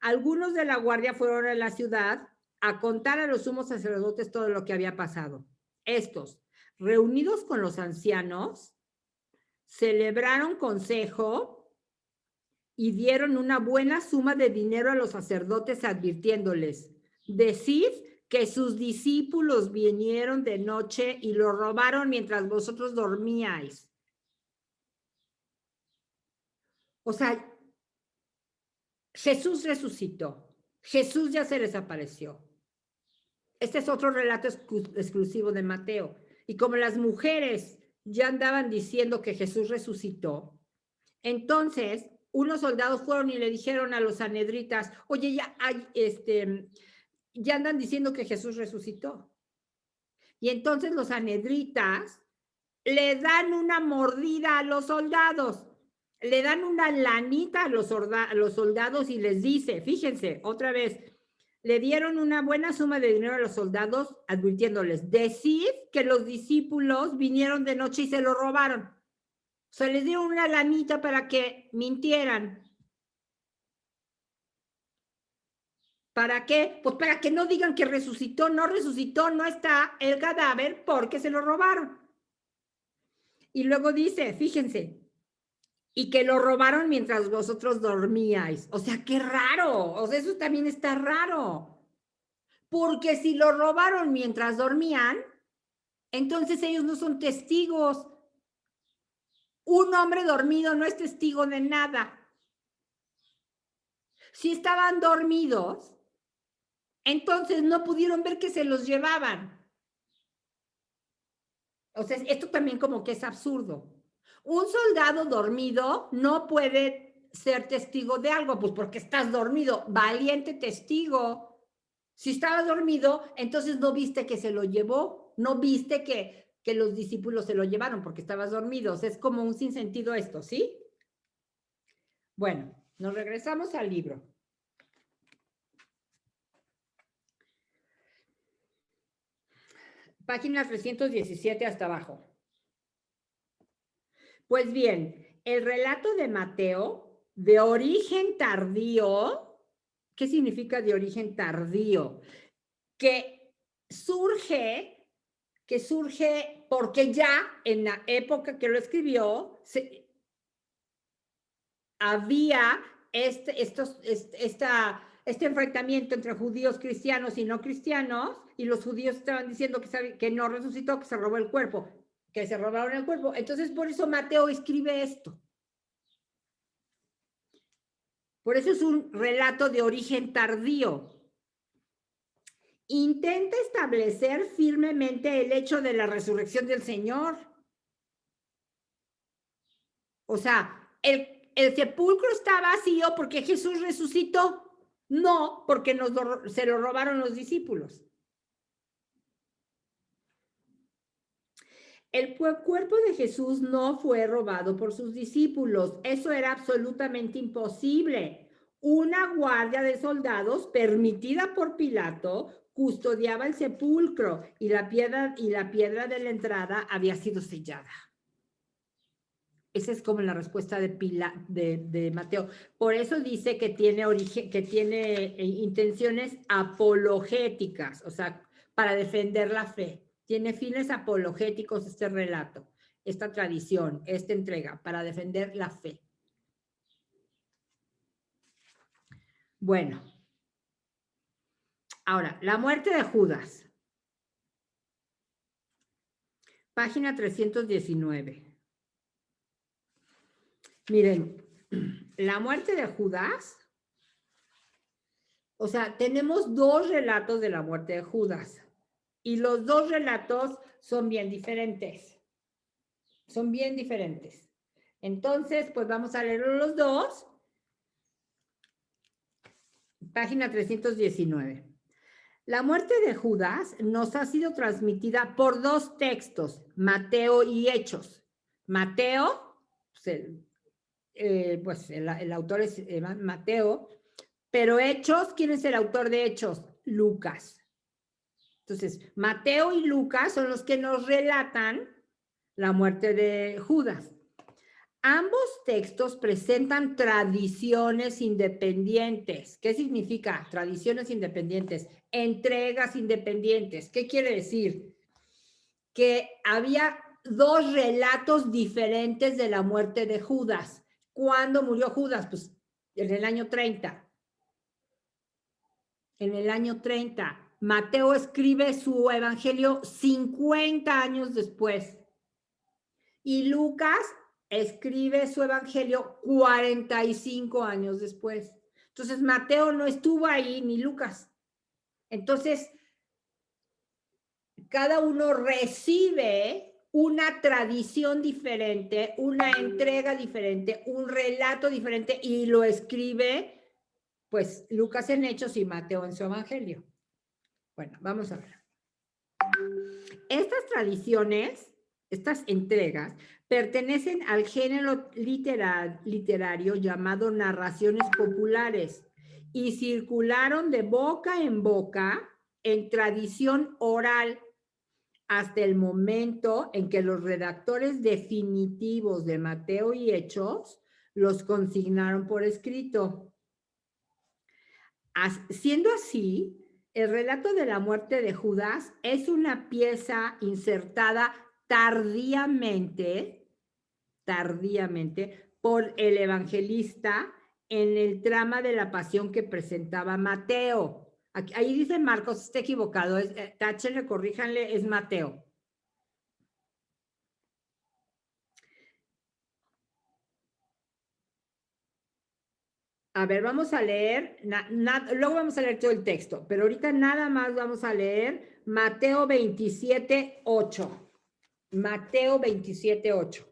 S1: algunos de la guardia fueron a la ciudad a contar a los sumos sacerdotes todo lo que había pasado. Estos, reunidos con los ancianos, celebraron consejo y dieron una buena suma de dinero a los sacerdotes advirtiéndoles, decid que sus discípulos vinieron de noche y lo robaron mientras vosotros dormíais. O sea, Jesús resucitó. Jesús ya se les apareció. Este es otro relato exclusivo de Mateo. Y como las mujeres ya andaban diciendo que Jesús resucitó, entonces unos soldados fueron y le dijeron a los sanhedritas, oye, ya andan diciendo que Jesús resucitó. Y entonces los sanhedritas le dan una mordida a los soldados, le dan una lanita a los soldados y les dice, fíjense, otra vez, le dieron una buena suma de dinero a los soldados advirtiéndoles, decid que los discípulos vinieron de noche y se lo robaron. O sea, les dieron una lanita para que mintieran. ¿Para qué? Pues para que no digan que resucitó, no está el cadáver porque se lo robaron. Y luego dice, fíjense, y que lo robaron mientras vosotros dormíais. O sea, qué raro. O sea, eso también está raro. Porque si lo robaron mientras dormían, entonces ellos no son testigos. Un hombre dormido no es testigo de nada. Si estaban dormidos, entonces no pudieron ver que se los llevaban. O sea, esto también como que es absurdo. Un soldado dormido no puede ser testigo de algo, pues porque estás dormido, valiente testigo. Si estabas dormido, entonces no viste que se lo llevó, no viste que los discípulos se lo llevaron porque estabas dormido. O sea, es como un sinsentido esto, ¿sí? Bueno, nos regresamos al libro. Página 317 hasta abajo. Pues bien, el relato de Mateo, de origen tardío, ¿qué significa de origen tardío? Que surge porque ya en la época que lo escribió, había este enfrentamiento entre judíos cristianos y no cristianos, y los judíos estaban diciendo que no resucitó, que se robó el cuerpo, que se robaron el cuerpo. Entonces, por eso Mateo escribe esto. Por eso es un relato de origen tardío. Intenta establecer firmemente el hecho de la resurrección del Señor. O sea, el sepulcro está vacío porque Jesús resucitó, no porque se lo robaron los discípulos. El cuerpo de Jesús no fue robado por sus discípulos. Eso era absolutamente imposible. Una guardia de soldados, permitida por Pilato, custodiaba el sepulcro y la piedra de la entrada había sido sellada. Esa es como la respuesta de Mateo. Por eso dice que tiene intenciones apologéticas, o sea, para defender la fe. Tiene fines apologéticos este relato, esta tradición, esta entrega, para defender la fe. Bueno, ahora, la muerte de Judas. Página 319. Miren, la muerte de Judas, o sea, tenemos dos relatos de la muerte de Judas y los dos relatos son bien diferentes. Son bien diferentes. Entonces, pues vamos a leer los dos. Página 319. La muerte de Judas nos ha sido transmitida por dos textos, Mateo y Hechos. Mateo, pues el autor es Mateo, pero Hechos, ¿quién es el autor de Hechos? Lucas. Entonces, Mateo y Lucas son los que nos relatan la muerte de Judas. Ambos textos presentan tradiciones independientes. ¿Qué significa tradiciones independientes? Entregas independientes. ¿Qué quiere decir? Que había dos relatos diferentes de la muerte de Judas. ¿Cuándo murió Judas? Pues en el año 30. En el año 30. Mateo escribe su evangelio 50 años después. Y Lucas escribe su evangelio 45 años después. Entonces, Mateo no estuvo ahí, ni Lucas. Entonces, cada uno recibe una tradición diferente, una entrega diferente, un relato diferente, y lo escribe, pues, Lucas en Hechos y Mateo en su evangelio. Bueno, vamos a ver. Estas tradiciones, estas entregas, pertenecen al género literario llamado narraciones populares y circularon de boca en boca en tradición oral hasta el momento en que los redactores definitivos de Mateo y Hechos los consignaron por escrito. Siendo así, el relato de la muerte de Judas es una pieza insertada tardíamente por el evangelista en el trama de la pasión que presentaba Mateo. Aquí, ahí dice Marcos, está equivocado, táchenle, corríjanle, es Mateo. A ver, vamos a leer, luego vamos a leer todo el texto, pero ahorita nada más vamos a leer Mateo 27:8. Mateo 27:8.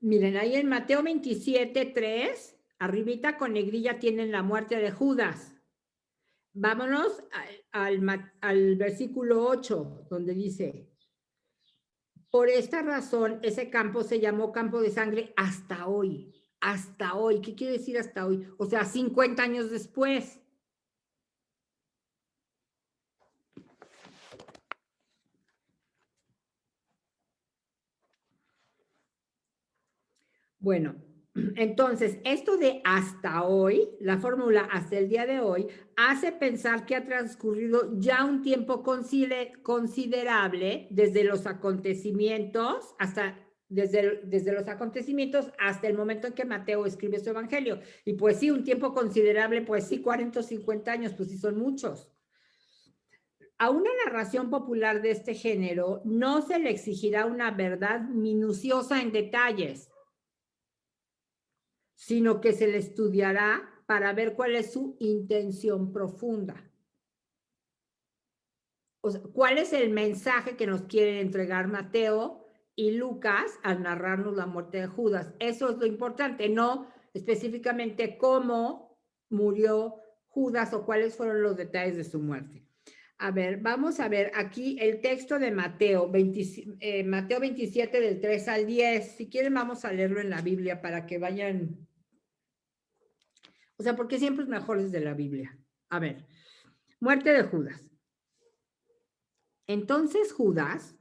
S1: Miren, ahí en Mateo 27:3, arribita con negrilla tienen la muerte de Judas. Vámonos al versículo 8, donde dice, por esta razón ese campo se llamó campo de sangre hasta hoy. Hasta hoy. ¿Qué quiere decir hasta hoy? O sea, 50 años después. Bueno, entonces, esto de hasta hoy, la fórmula hasta el día de hoy, hace pensar que ha transcurrido ya un tiempo considerable desde los acontecimientos desde los acontecimientos hasta el momento en que Mateo escribe su evangelio. Y pues sí, un tiempo considerable, pues sí, 40 o 50 años, pues sí son muchos. A una narración popular de este género no se le exigirá una verdad minuciosa en detalles, sino que se le estudiará para ver cuál es su intención profunda. O sea, cuál es el mensaje que nos quieren entregar Mateo y Lucas al narrarnos la muerte de Judas. Eso es lo importante, no específicamente cómo murió Judas o cuáles fueron los detalles de su muerte. A ver, vamos a ver aquí el texto de Mateo, Mateo 27 del 3 al 10. Si quieren vamos a leerlo en la Biblia para que vayan. O sea, porque siempre es mejor desde la Biblia. A ver, muerte de Judas. Entonces Judas,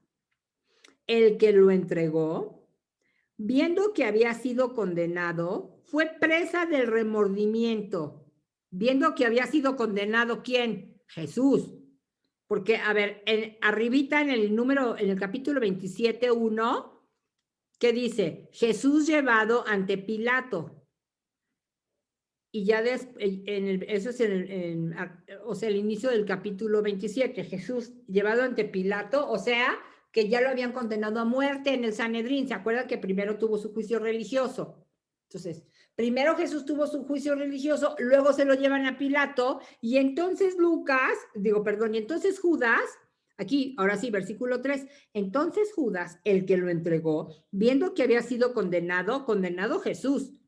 S1: el que lo entregó, viendo que había sido condenado, fue presa del remordimiento. Viendo que había sido condenado, ¿quién? Jesús. Porque, a ver, arribita en el capítulo 27:1, ¿qué dice? Jesús llevado ante Pilato. Y ya eso es o sea, el inicio del capítulo 27, Jesús llevado ante Pilato, o sea, que ya lo habían condenado a muerte en el Sanedrín. ¿Se acuerdan que primero tuvo su juicio religioso? Entonces, primero Jesús tuvo su juicio religioso, luego se lo llevan a Pilato, y entonces y entonces Judas, aquí, ahora sí, versículo 3, entonces Judas, el que lo entregó, viendo que había sido condenado Jesús,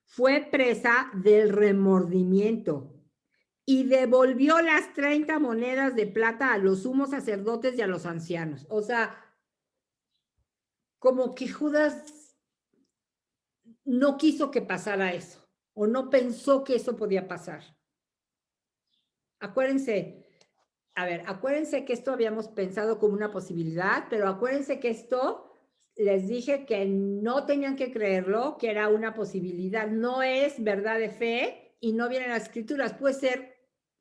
S1: fue presa del remordimiento y devolvió las 30 monedas de plata a los sumos sacerdotes y a los ancianos. O sea, como que Judas no quiso que pasara eso, o no pensó que eso podía pasar. Acuérdense, a ver, acuérdense que esto habíamos pensado como una posibilidad, pero acuérdense que esto les dije que no tenían que creerlo, que era una posibilidad, no es verdad de fe y no vienen las escrituras, puede ser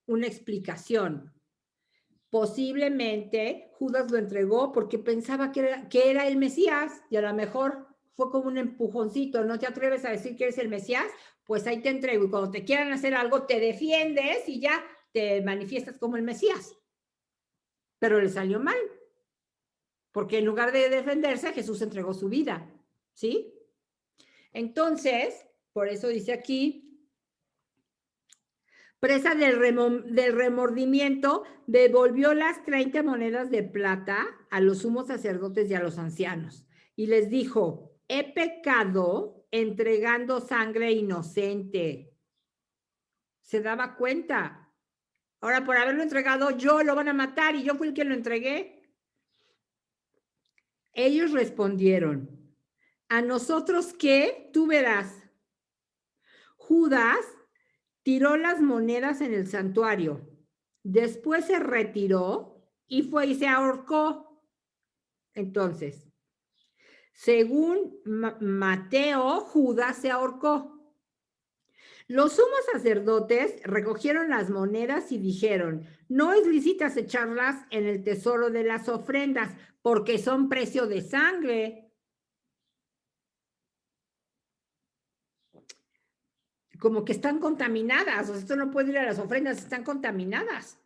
S1: una explicación. Posiblemente Judas lo entregó porque pensaba que era el Mesías y a lo mejor fue como un empujoncito, no te atreves a decir que eres el Mesías, pues ahí te entrego y cuando te quieran hacer algo te defiendes y ya te manifiestas como el Mesías. Pero le salió mal, porque en lugar de defenderse, Jesús entregó su vida, ¿sí? Entonces, por eso dice aquí, presa del remordimiento, devolvió las 30 monedas de plata a los sumos sacerdotes y a los ancianos. Y les dijo, he pecado entregando sangre inocente. Se daba cuenta. Ahora, por haberlo entregado yo, lo van a matar y yo fui el que lo entregué. Ellos respondieron, ¿a nosotros qué? Tú verás. Judas tiró las monedas en el santuario. Después se retiró y fue y se ahorcó. Entonces, según Mateo, Judas se ahorcó. Los sumos sacerdotes recogieron las monedas y dijeron, no es lícitas echarlas en el tesoro de las ofrendas, porque son precio de sangre. Como que están contaminadas, o sea, esto no puede ir a las ofrendas, están contaminadas.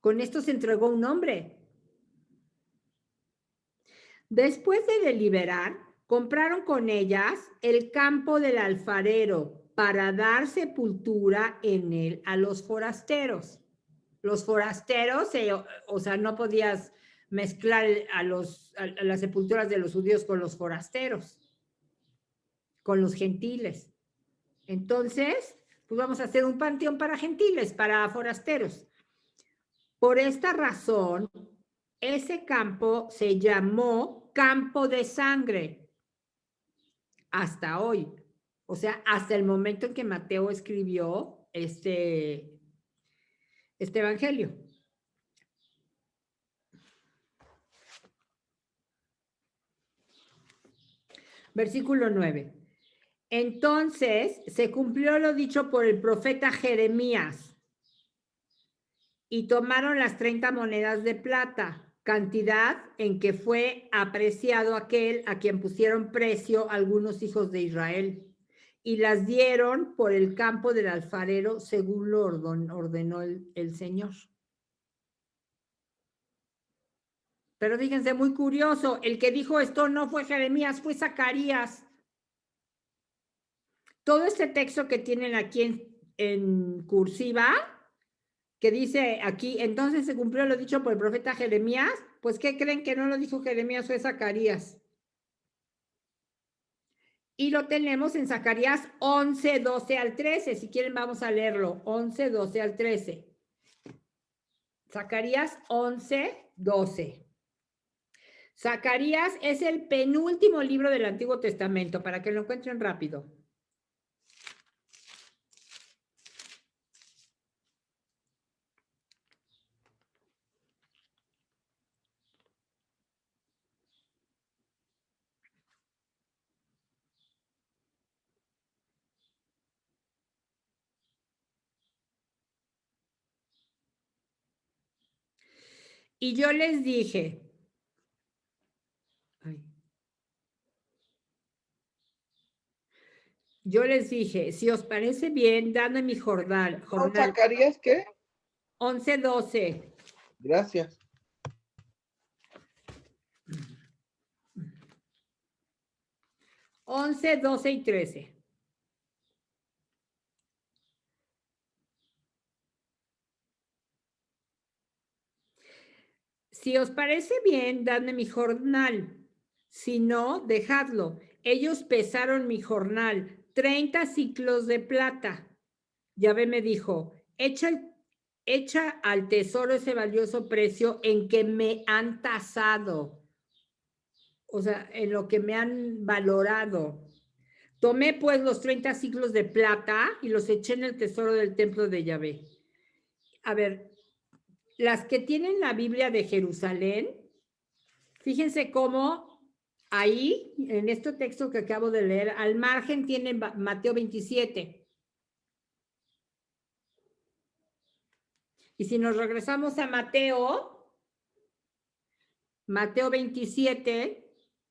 S1: Con esto se entregó un hombre. Después de deliberar, compraron con ellas el campo del alfarero para dar sepultura en él a los forasteros. Los forasteros, o sea, no podías mezclar a las sepulturas de los judíos con los forasteros, con los gentiles. Entonces, pues vamos a hacer un panteón para gentiles, para forasteros. Por esta razón, ese campo se llamó Campo de Sangre hasta hoy. O sea, hasta el momento en que Mateo escribió este evangelio. Versículo 9. Entonces se cumplió lo dicho por el profeta Jeremías y tomaron las 30 monedas de plata, cantidad en que fue apreciado aquel a quien pusieron precio algunos hijos de Israel, y las dieron por el campo del alfarero según lo ordenó el Señor. Pero fíjense, muy curioso, el que dijo esto no fue Jeremías, fue Zacarías. Todo este texto que tienen aquí en cursiva, que dice aquí, entonces se cumplió lo dicho por el profeta Jeremías, pues ¿qué creen que no lo dijo Jeremías, fue Zacarías? Y lo tenemos en Zacarías 11, 12 al 13, si quieren vamos a leerlo, 11, 12 al 13. Zacarías 11, 12. Zacarías es el penúltimo libro del Antiguo Testamento, para que lo encuentren rápido. Y yo les dije, si os parece bien, dadme mi jornal.
S2: ¿Zacarías qué?
S1: 11, 12.
S2: Gracias.
S1: Once, 12 y 13. Si os parece bien, dadme mi jornal. Si no, dejadlo. Ellos pesaron mi jornal, 30 ciclos de plata. Yahvé me dijo, echa al tesoro ese valioso precio en que me han tasado. O sea, en lo que me han valorado. Tomé pues los 30 siclos de plata y los eché en el tesoro del templo de Yahvé. A ver, las que tienen la Biblia de Jerusalén, fíjense cómo ahí, en este texto que acabo de leer, al margen tienen Mateo 27. Y si nos regresamos a Mateo 27,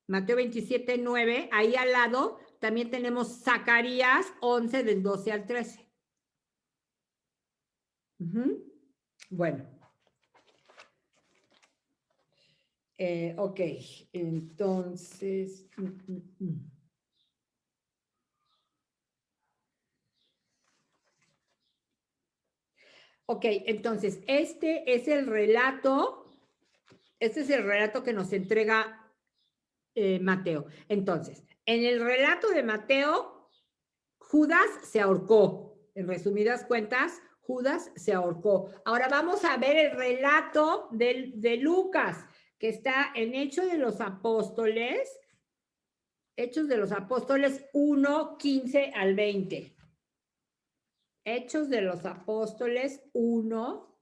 S1: Mateo 27, 9, ahí al lado también tenemos Zacarías 11 del 12 al 13. Bueno. Ok, entonces... Ok, entonces este es el relato que nos entrega Mateo. Entonces, en el relato de Mateo, Judas se ahorcó. En resumidas cuentas, Judas se ahorcó. Ahora vamos a ver el relato de Lucas, que está en Hechos de los Apóstoles 1, 15 al 20. Hechos de los Apóstoles 1,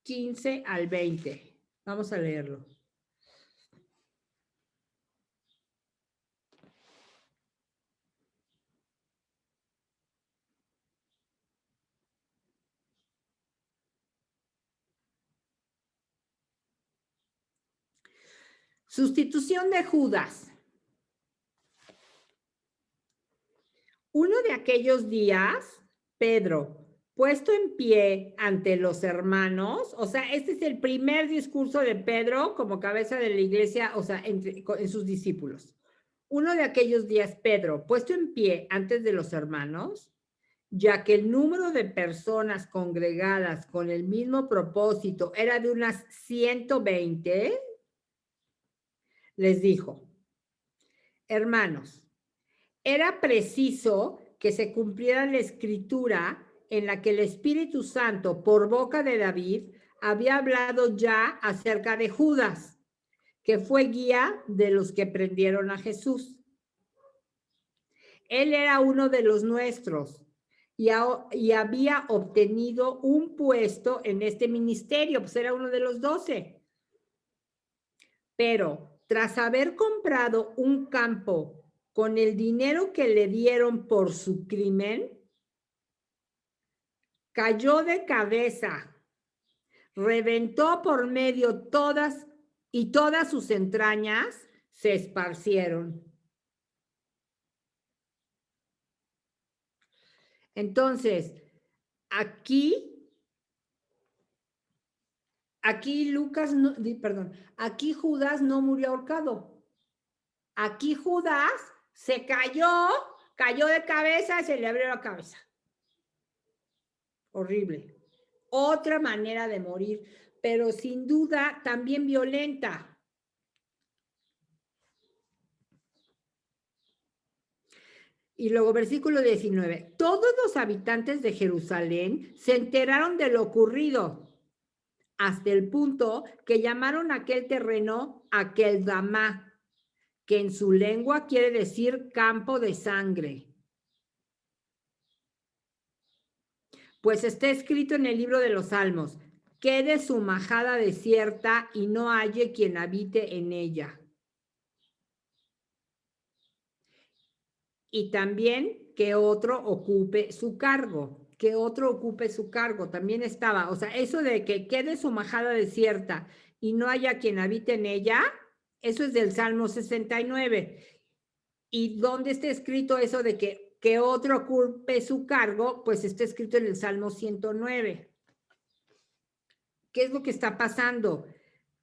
S1: 15 al 20. Vamos a leerlo. Sustitución de Judas. Uno de aquellos días, Pedro, puesto en pie ante los hermanos, o sea, este es el primer discurso de Pedro como cabeza de la iglesia, o sea, en sus discípulos. Uno de aquellos días, Pedro, puesto en pie antes de los hermanos, ya que el número de personas congregadas con el mismo propósito era de unas 120, les dijo: hermanos, era preciso que se cumpliera la escritura en la que el Espíritu Santo, por boca de David, había hablado ya acerca de Judas, que fue guía de los que prendieron a Jesús. Él era uno de los nuestros y había obtenido un puesto en este ministerio, pues era uno de los 12. Pero tras haber comprado un campo con el dinero que le dieron por su crimen, cayó de cabeza, reventó por medio todas sus entrañas se esparcieron. Entonces, aquí aquí Judas no murió ahorcado. Aquí Judas se cayó de cabeza y se le abrió la cabeza. Horrible. Otra manera de morir, pero sin duda también violenta. Y luego versículo 19. Todos los habitantes de Jerusalén se enteraron de lo ocurrido, hasta el punto que llamaron a aquel terreno Akeldama, que en su lengua quiere decir campo de sangre. Pues está escrito en el libro de los Salmos: quede su majada desierta y no halle quien habite en ella. Y también que otro ocupe su cargo, también estaba, o sea, eso de que quede su majada desierta y no haya quien habite en ella, eso es del Salmo 69. ¿Y dónde está escrito eso de que otro ocupe su cargo? Pues está escrito en el Salmo 109. ¿Qué es lo que está pasando?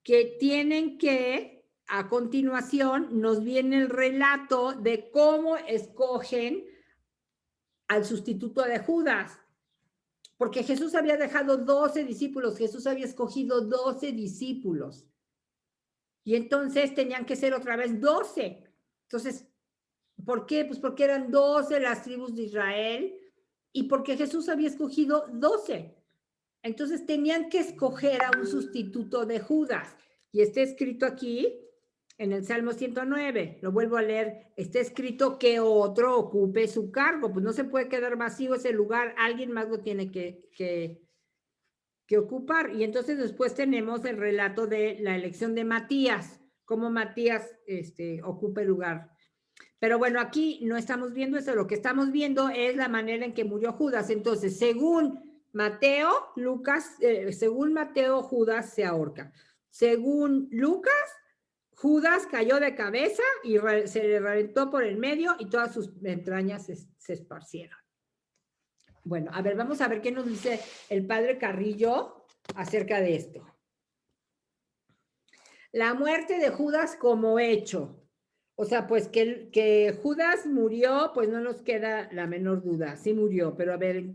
S1: Que tienen que, a continuación, nos viene el relato de cómo escogen al sustituto de Judas. Porque Jesús había dejado 12 discípulos, Jesús había escogido 12 discípulos. Y entonces tenían que ser otra vez 12. Entonces, ¿por qué? Pues porque eran 12 las tribus de Israel y porque Jesús había escogido 12. Entonces tenían que escoger a un sustituto de Judas. Y está escrito aquí En el Salmo 109, lo vuelvo a leer, está escrito que otro ocupe su cargo, pues no se puede quedar vacío ese lugar, alguien más lo tiene que ocupar. Y entonces después tenemos el relato de la elección de Matías, cómo Matías ocupa el lugar. Pero bueno, aquí no estamos viendo eso, lo que estamos viendo es la manera en que murió Judas. Entonces, según Mateo, Judas se ahorca. Según Lucas, Judas cayó de cabeza y se le reventó por el medio y todas sus entrañas se esparcieron. Bueno, a ver, vamos a ver qué nos dice el padre Carrillo acerca de esto. La muerte de Judas como hecho. O sea, pues que Judas murió, pues no nos queda la menor duda. Sí murió, pero a ver,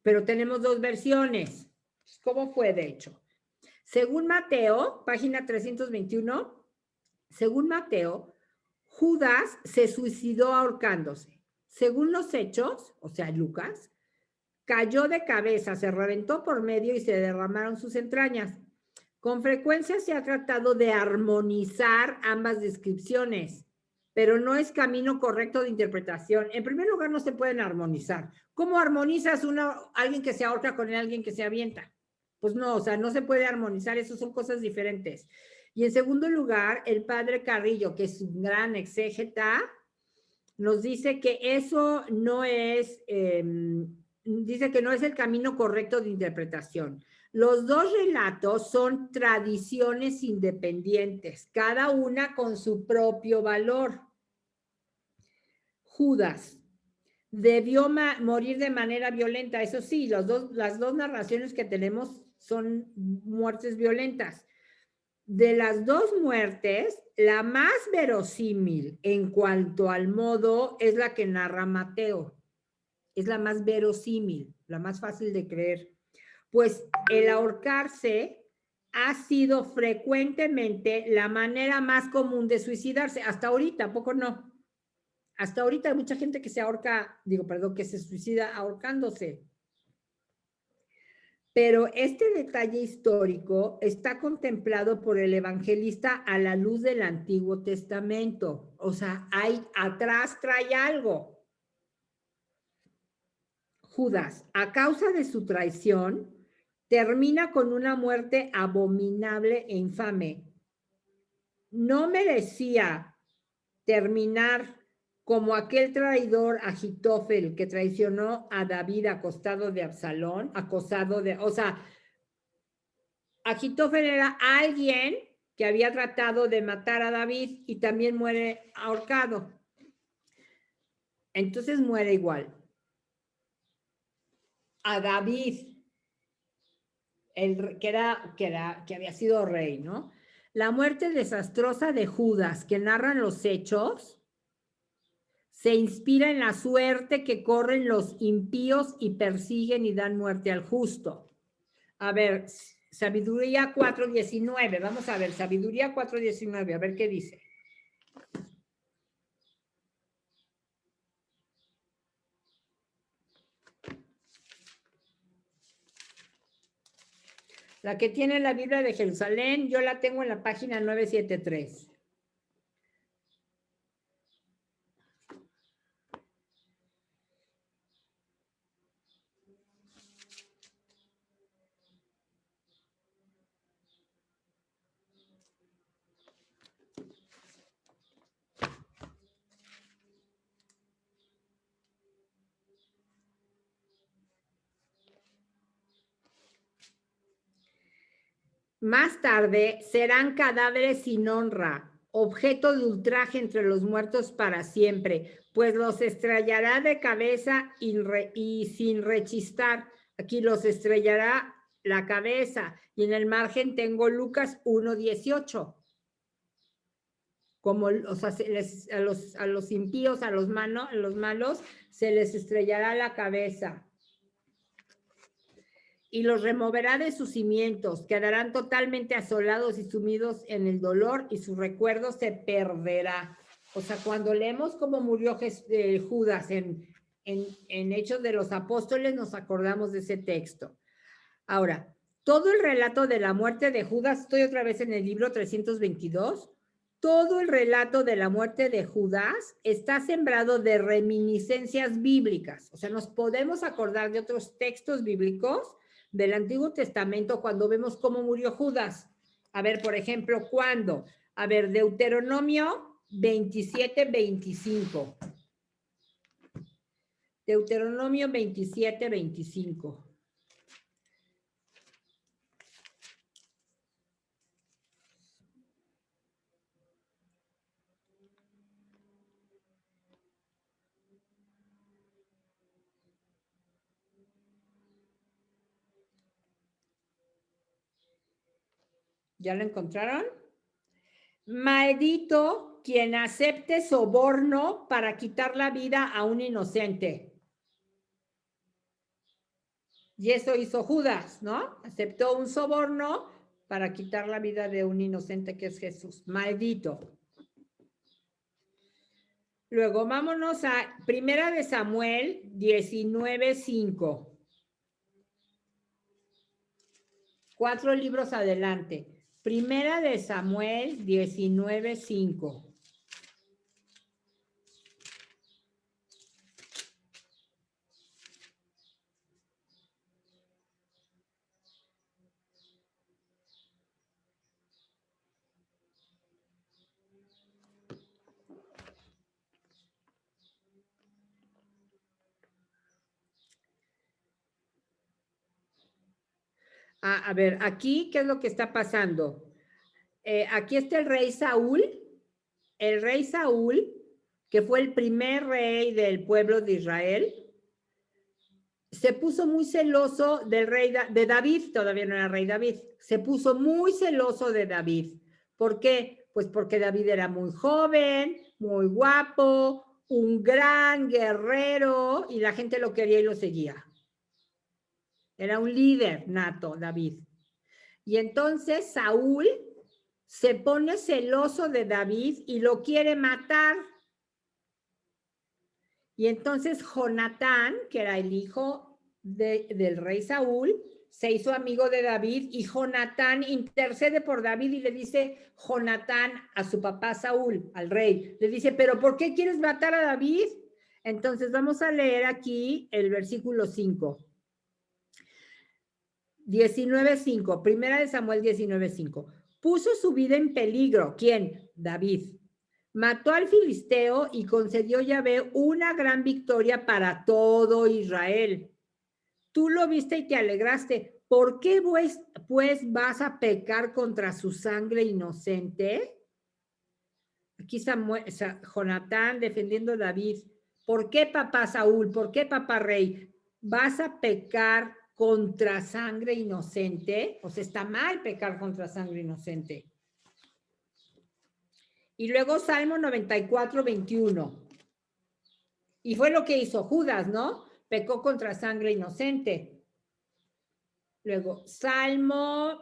S1: pero tenemos dos versiones. ¿Cómo fue de hecho? Según Mateo, página 321, según Mateo, Judas se suicidó ahorcándose. Según los hechos, o sea, Lucas, cayó de cabeza, se reventó por medio y se derramaron sus entrañas. Con frecuencia se ha tratado de armonizar ambas descripciones, pero no es camino correcto de interpretación. En primer lugar, no se pueden armonizar. ¿Cómo armonizas alguien que se ahorca con alguien que se avienta? Pues no, o sea, no se puede armonizar, eso son cosas diferentes. Y en segundo lugar, el padre Carrillo, que es un gran exégeta, nos dice que eso no es, dice que no es el camino correcto de interpretación. Los dos relatos son tradiciones independientes, cada una con su propio valor. Judas debió morir de manera violenta, eso sí, las dos narraciones que tenemos son muertes violentas. De las dos muertes, la más verosímil en cuanto al modo es la que narra Mateo. Es la más verosímil, la más fácil de creer. Pues el ahorcarse ha sido frecuentemente la manera más común de suicidarse. Hasta ahorita, ¿a poco no? Hasta ahorita hay mucha gente que se ahorca, que se suicida ahorcándose. Pero este detalle histórico está contemplado por el evangelista a la luz del Antiguo Testamento. O sea, atrás trae algo. Judas, a causa de su traición, termina con una muerte abominable e infame. No merecía terminar como aquel traidor Agitofel que traicionó a David acostado de Absalón, o sea, Agitofel era alguien que había tratado de matar a David y también muere ahorcado. Entonces muere igual. A David, que había sido rey, ¿no? La muerte desastrosa de Judas, que narran los hechos, se inspira en la suerte que corren los impíos y persiguen y dan muerte al justo. A ver, Sabiduría 4:19, vamos a ver, Sabiduría 4:19, a ver qué dice. La que tiene la Biblia de Jerusalén, yo la tengo en la página 973. Más tarde serán cadáveres sin honra, objeto de ultraje entre los muertos para siempre, pues los estrellará de cabeza y sin rechistar. Aquí los estrellará la cabeza. Y en el margen tengo Lucas 1:18. Como, o sea, a los impíos, a los malos, se les estrellará la cabeza. Y los removerá de sus cimientos, quedarán totalmente asolados y sumidos en el dolor y su recuerdo se perderá. O sea, cuando leemos cómo murió Judas en Hechos de los Apóstoles, nos acordamos de ese texto. Ahora, todo el relato de la muerte de Judas, estoy otra vez en el libro 322, todo el relato de la muerte de Judas está sembrado de reminiscencias bíblicas. O sea, nos podemos acordar de otros textos bíblicos del Antiguo Testamento cuando vemos cómo murió Judas. A ver, por ejemplo, ¿cuándo? A ver, Deuteronomio 27, 25. Deuteronomio 27, 25. ¿Ya lo encontraron? Maldito quien acepte soborno para quitar la vida a un inocente. Y eso hizo Judas, ¿no? Aceptó un soborno para quitar la vida de un inocente que es Jesús. Maldito. Luego vámonos a Primera de Samuel 19:5. 4 libros adelante. Primera de Samuel 19:5. A ver, aquí, ¿qué es lo que está pasando? Aquí está el rey Saúl. El rey Saúl, que fue el primer rey del pueblo de Israel, se puso muy celoso del rey de David, todavía no era rey David, se puso muy celoso de David. ¿Por qué? Pues porque David era muy joven, muy guapo, un gran guerrero y la gente lo quería y lo seguía. Era un líder nato, David. Y entonces Saúl se pone celoso de David y lo quiere matar. Y entonces Jonatán, que era el hijo del rey Saúl, se hizo amigo de David y Jonatán intercede por David y le dice Jonatán a su papá Saúl, al rey, le dice, pero ¿por qué quieres matar a David? Entonces vamos a leer aquí el versículo 5. 19:5, Primera de Samuel 19:5. Puso su vida en peligro. ¿Quién? David. Mató al filisteo y concedió Yahvé una gran victoria para todo Israel. Tú lo viste y te alegraste. ¿Por qué pues vas a pecar contra su sangre inocente? Aquí está Jonatán defendiendo a David. ¿Por qué, papá Saúl? ¿Por qué, papá rey? ¿Vas a pecar contra sangre inocente? O sea, está mal pecar contra sangre inocente. Y luego Salmo 94:21. Y fue lo que hizo Judas, ¿no? Pecó contra sangre inocente. Luego, Salmo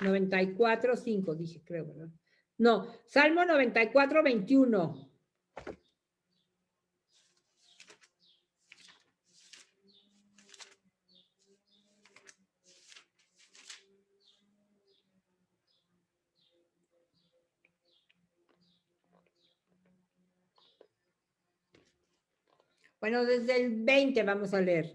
S1: 94:5, dije, creo, ¿verdad? No, Salmo 94:21. Bueno, desde el 20 vamos a leer.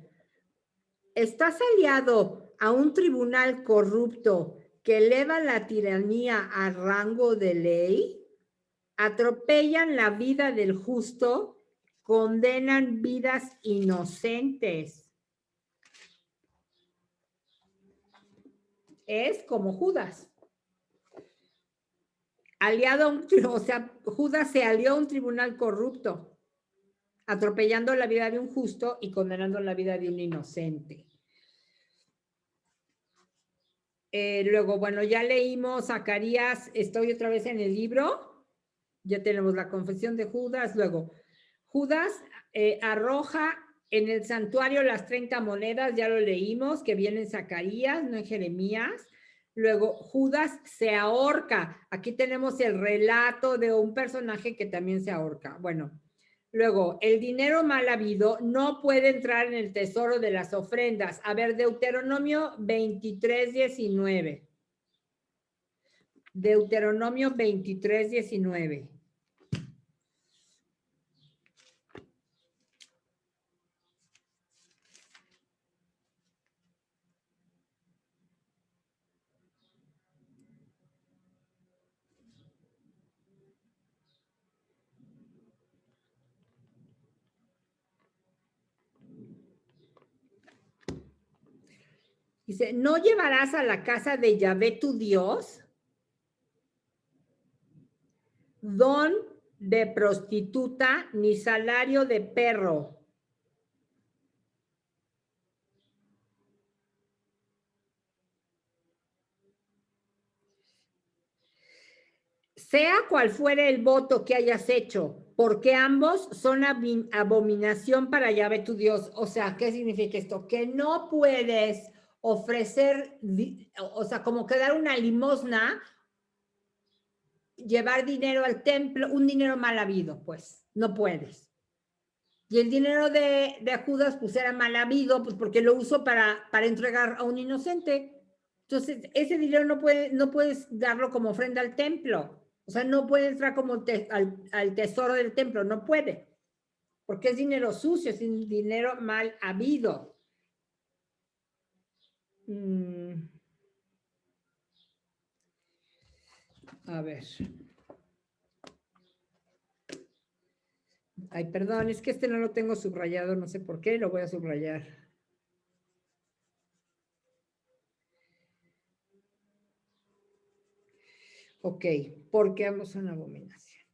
S1: ¿Estás aliado a un tribunal corrupto que eleva la tiranía a rango de ley? Atropellan la vida del justo, condenan vidas inocentes. Es como Judas. Aliado a un, o sea, Judas se alió a un tribunal corrupto, atropellando la vida de un justo y condenando la vida de un inocente. Luego, bueno, ya leímos Zacarías, estoy otra vez en el libro, ya tenemos la confesión de Judas, luego, Judas arroja en el santuario las 30 monedas, ya lo leímos, que viene en Zacarías, no en Jeremías. Luego, Judas se ahorca. Aquí tenemos el relato de un personaje que también se ahorca. Bueno, Luego, el dinero mal habido no puede entrar en el tesoro de las ofrendas. A ver, Deuteronomio 23:19. Deuteronomio 23:19. Dice, no llevarás a la casa de Yahvé tu Dios don de prostituta ni salario de perro. Sea cual fuere el voto que hayas hecho, porque ambos son abominación para Yahvé tu Dios. O sea, ¿qué significa esto? Que no puedes ofrecer, o sea, como que dar una limosna, llevar dinero al templo, un dinero mal habido, pues, no puedes. Y el dinero de Judas, pues era mal habido, pues porque lo usó para entregar a un inocente. Entonces, ese dinero no puedes darlo como ofrenda al templo. O sea, no puede entrar como al tesoro del templo, no puede. Porque es dinero sucio, es dinero mal habido. A ver. Ay, perdón, es que este no lo tengo subrayado, no sé por qué, lo voy a subrayar. Ok, porque ambos son abominación.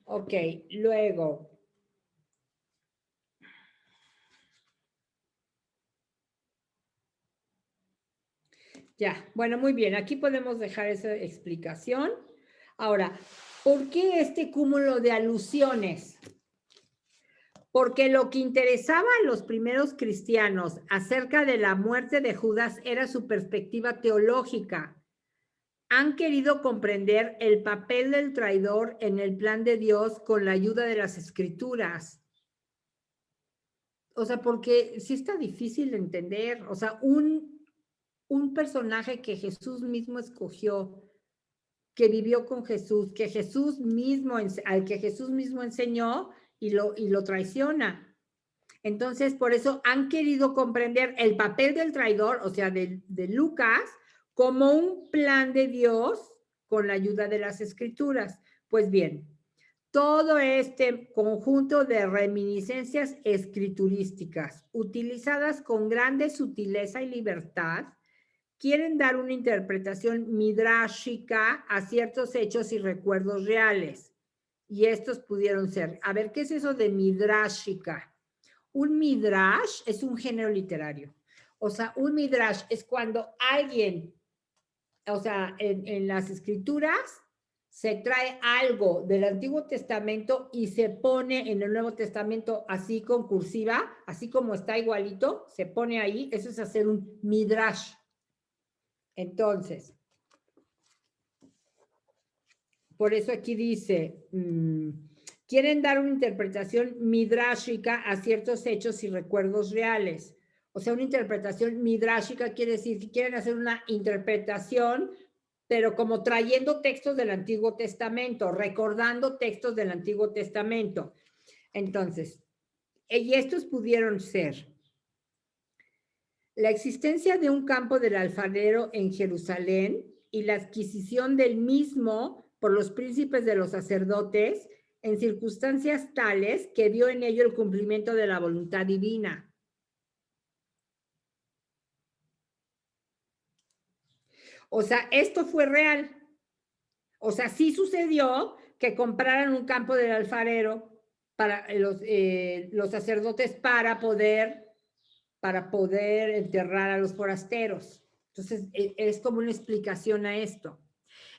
S1: Ok, luego. Ya, bueno, muy bien, aquí podemos dejar esa explicación. Ahora, ¿por qué este cúmulo de alusiones? Porque lo que interesaba a los primeros cristianos acerca de la muerte de Judas era su perspectiva teológica. Han querido comprender el papel del traidor en el plan de Dios con la ayuda de las escrituras. O sea, porque sí está difícil de entender. O sea, un personaje que Jesús mismo escogió, que vivió con Jesús, que Jesús mismo, al que Jesús mismo enseñó y lo traiciona. Entonces, por eso han querido comprender el papel del traidor, o sea, de Lucas, como un plan de Dios con la ayuda de las escrituras. Pues bien, todo este conjunto de reminiscencias escriturísticas, utilizadas con grande sutileza y libertad, quieren dar una interpretación midrashica a ciertos hechos y recuerdos reales. Y estos pudieron ser, a ver, ¿qué es eso de midrashica? Un midrash es un género literario. O sea, un midrash es cuando alguien, o sea, en las escrituras se trae algo del Antiguo Testamento y se pone en el Nuevo Testamento así con cursiva, así como está igualito, se pone ahí, eso es hacer un midrash. Entonces, por eso aquí dice, quieren dar una interpretación midrashica a ciertos hechos y recuerdos reales. O sea, una interpretación midrashica quiere decir que quieren hacer una interpretación, pero como trayendo textos del Antiguo Testamento, recordando textos del Antiguo Testamento. Entonces, y estos pudieron ser la existencia de un campo del alfarero en Jerusalén y la adquisición del mismo por los príncipes de los sacerdotes en circunstancias tales que vio en ello el cumplimiento de la voluntad divina. O sea, esto fue real. O sea, sí sucedió que compraran un campo del alfarero para los sacerdotes para poder enterrar a los forasteros. Entonces, es como una explicación a esto.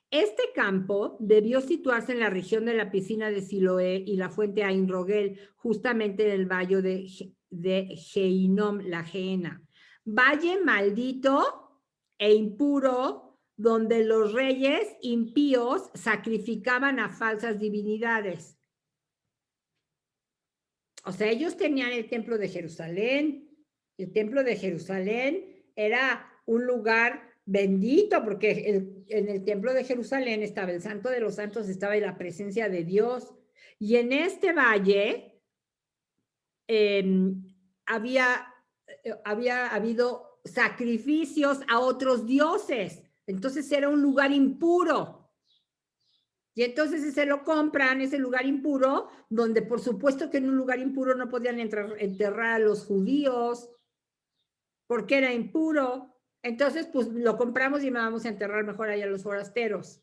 S1: Este campo debió situarse en la región de la piscina de Siloé y la fuente Ain Rogel, justamente en el valle de Geinom, la Gehenna. Valle maldito e impuro, donde los reyes impíos sacrificaban a falsas divinidades. O sea, ellos tenían el templo de Jerusalén. El templo de Jerusalén era un lugar bendito porque en el templo de Jerusalén estaba el Santo de los Santos, estaba en la presencia de Dios. Y en este valle había habido sacrificios a otros dioses. Entonces era un lugar impuro. Y entonces se lo compran, ese lugar impuro, donde por supuesto que en un lugar impuro no podían enterrar a los judíos, porque era impuro. Entonces, pues lo compramos y vamos a enterrar mejor ahí a los forasteros.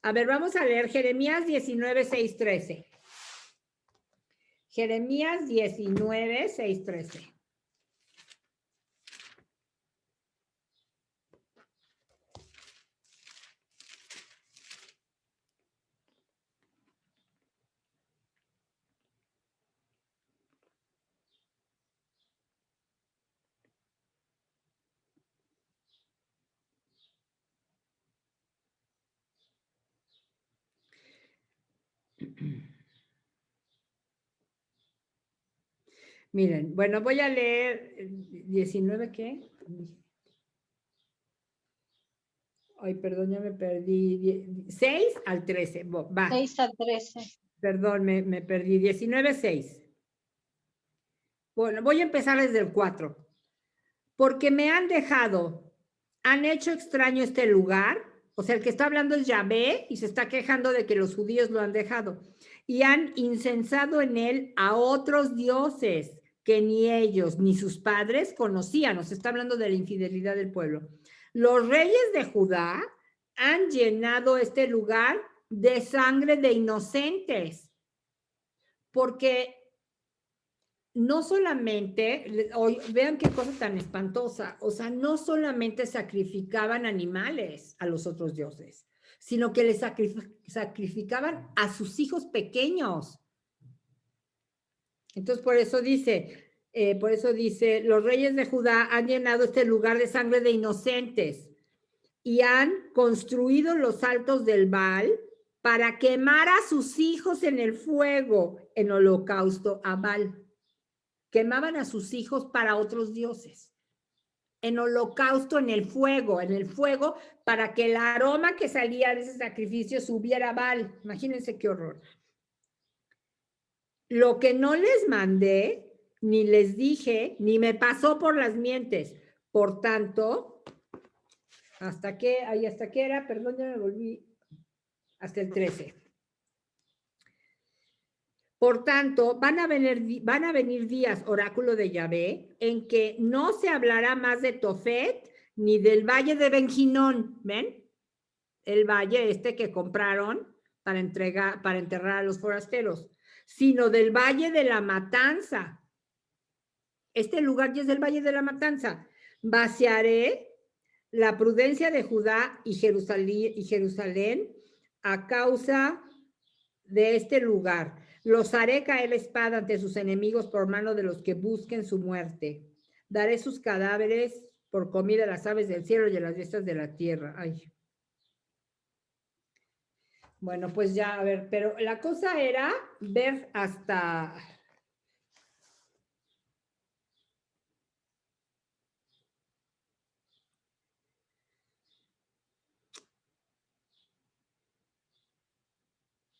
S1: A ver, vamos a leer Jeremías 19, 6, 13. Jeremías 19, 6, 13. Miren, bueno, voy a leer 19, ¿qué? Ay, perdón, ya me perdí. 6 al 13, va.
S3: 6 al 13.
S1: Perdón, me perdí. 19, 6. Bueno, voy a empezar desde el 4. Porque me han dejado, han hecho extraño este lugar. O sea, el que está hablando es Yahvé y se está quejando de que los judíos lo han dejado. Y han incensado en él a otros dioses que ni ellos ni sus padres conocían. Nos está hablando de la infidelidad del pueblo. Los reyes de Judá han llenado este lugar de sangre de inocentes. Porque no solamente, vean qué cosa tan espantosa, o sea, no solamente sacrificaban animales a los otros dioses, sino que les sacrificaban a sus hijos pequeños. Entonces, por eso dice, los reyes de Judá han llenado este lugar de sangre de inocentes y han construido los altos del Baal para quemar a sus hijos en el fuego, en holocausto a Baal. Quemaban a sus hijos para otros dioses. En holocausto, en el fuego, para que el aroma que salía de ese sacrificio subiera a Baal. Imagínense qué horror. Lo que no les mandé, ni les dije, ni me pasó por las mientes. Por tanto, hasta qué era, perdón, ya me volví, hasta el 13. Por tanto, van a venir días, oráculo de Yahvé, en que no se hablará más de Tofet ni del valle de Ben-Hinnom, ¿ven? El valle que compraron para enterrar a los forasteros, sino del valle de la Matanza. Este lugar ya es el valle de la Matanza. Vaciaré la prudencia de Judá y Jerusalén a causa de este lugar. Los haré caer la espada ante sus enemigos por mano de los que busquen su muerte. Daré sus cadáveres por comida a las aves del cielo y a las bestias de la tierra. Ay. Bueno, pues ya, a ver, pero la cosa era ver hasta...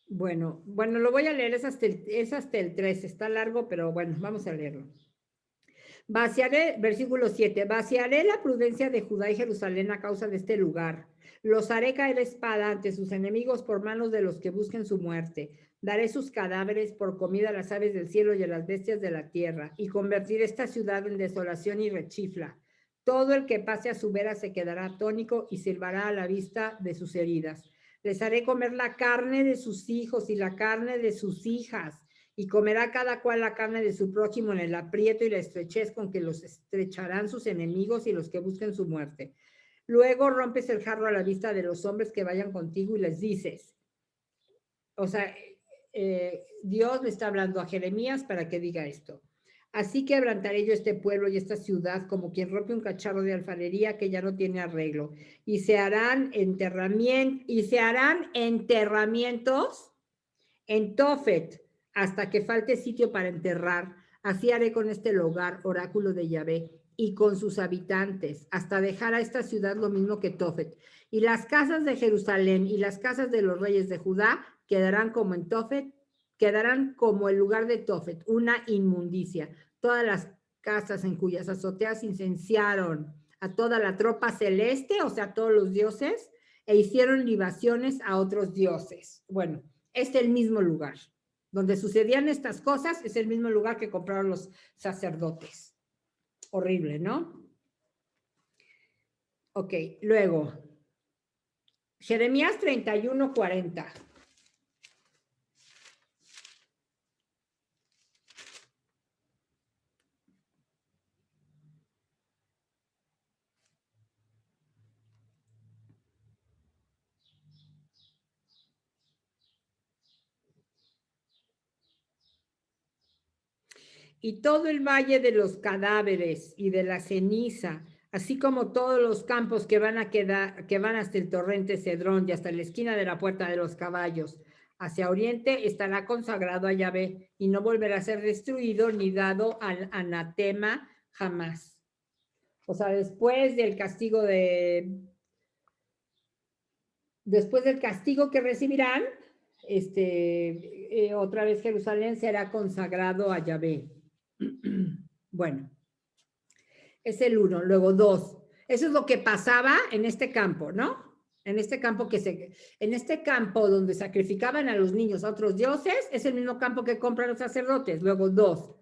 S1: Bueno, lo voy a leer, es hasta el 3, está largo, pero bueno, vamos a leerlo. Versículo 7, vaciaré la prudencia de Judá y Jerusalén a causa de este lugar. Los haré caer la espada ante sus enemigos por manos de los que busquen su muerte. Daré sus cadáveres por comida a las aves del cielo y a las bestias de la tierra, y convertiré esta ciudad en desolación y rechifla. Todo el que pase a su vera se quedará atónico y silbará a la vista de sus heridas. Les haré comer la carne de sus hijos y la carne de sus hijas, y comerá cada cual la carne de su prójimo en el aprieto y la estrechez con que los estrecharán sus enemigos y los que busquen su muerte. Luego rompes el jarro a la vista de los hombres que vayan contigo y les dices, o sea, Dios le está hablando a Jeremías para que diga esto. Así quebrantaré yo este pueblo y esta ciudad como quien rompe un cacharro de alfarería que ya no tiene arreglo. Y se harán enterramientos en Tofet, hasta que falte sitio para enterrar. Así haré con este lugar, oráculo de Yahvé, y con sus habitantes, hasta dejar a esta ciudad lo mismo que Tofet. Y las casas de Jerusalén y las casas de los reyes de Judá quedarán como en Tofet, quedarán como el lugar de Tofet, una inmundicia. Todas las casas en cuyas azoteas incenciaron a toda la tropa celeste, o sea, a todos los dioses, e hicieron libaciones a otros dioses. Bueno, es el mismo lugar. Donde sucedían estas cosas es el mismo lugar que compraron los sacerdotes. Horrible, ¿no? Ok, luego, Jeremías 31:40. Y todo el valle de los cadáveres y de la ceniza, así como todos los campos que van hasta el torrente Cedrón y hasta la esquina de la puerta de los caballos, hacia oriente, estará consagrado a Yahvé y no volverá a ser destruido ni dado al anatema jamás. O sea, después del castigo que recibirán, otra vez Jerusalén será consagrado a Yahvé. Bueno, es el 1. Luego 2. Eso es lo que pasaba en este campo, ¿no? En este campo donde sacrificaban a los niños a otros dioses, es el mismo campo que compran los sacerdotes. Luego 2.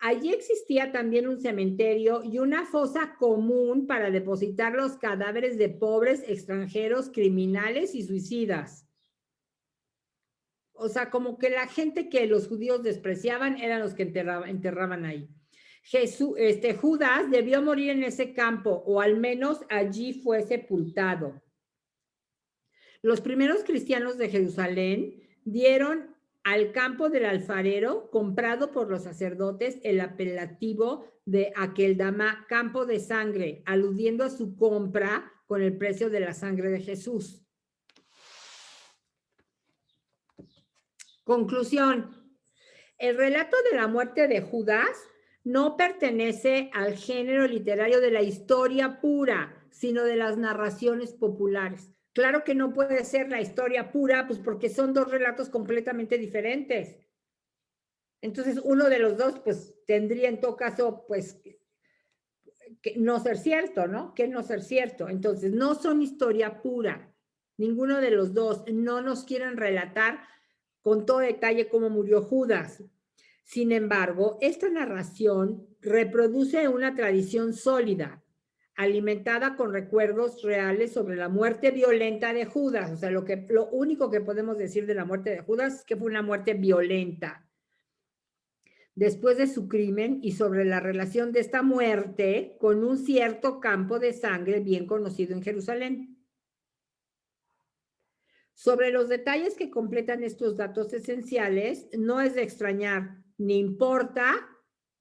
S1: Allí existía también un cementerio y una fosa común para depositar los cadáveres de pobres, extranjeros, criminales y suicidas. O sea, como que la gente que los judíos despreciaban eran los que enterraban ahí. Judas debió morir en ese campo, o al menos allí fue sepultado. Los primeros cristianos de Jerusalén dieron al campo del alfarero, comprado por los sacerdotes, el apelativo de Akeldama, campo de sangre, aludiendo a su compra con el precio de la sangre de Jesús. Conclusión. El relato de la muerte de Judas no pertenece al género literario de la historia pura, sino de las narraciones populares. Claro que no puede ser la historia pura, pues porque son dos relatos completamente diferentes. Entonces, uno de los dos, pues, tendría en todo caso, pues, que no ser cierto, ¿no? Que no ser cierto. Entonces, no son historia pura. Ninguno de los dos. No nos quieren relatar con todo detalle cómo murió Judas. Sin embargo, esta narración reproduce una tradición sólida, alimentada con recuerdos reales sobre la muerte violenta de Judas. O sea, lo único que podemos decir de la muerte de Judas es que fue una muerte violenta. Después de su crimen y sobre la relación de esta muerte con un cierto campo de sangre bien conocido en Jerusalén. Sobre los detalles que completan estos datos esenciales, no es de extrañar, ni importa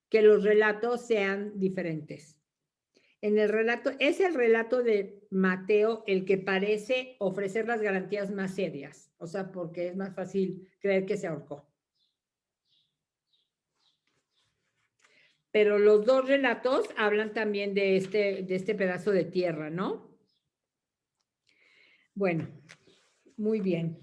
S1: que los relatos sean diferentes. Es el relato de Mateo el que parece ofrecer las garantías más serias, o sea, porque es más fácil creer que se ahorcó. Pero los dos relatos hablan también de este pedazo de tierra, ¿no? Bueno, muy bien.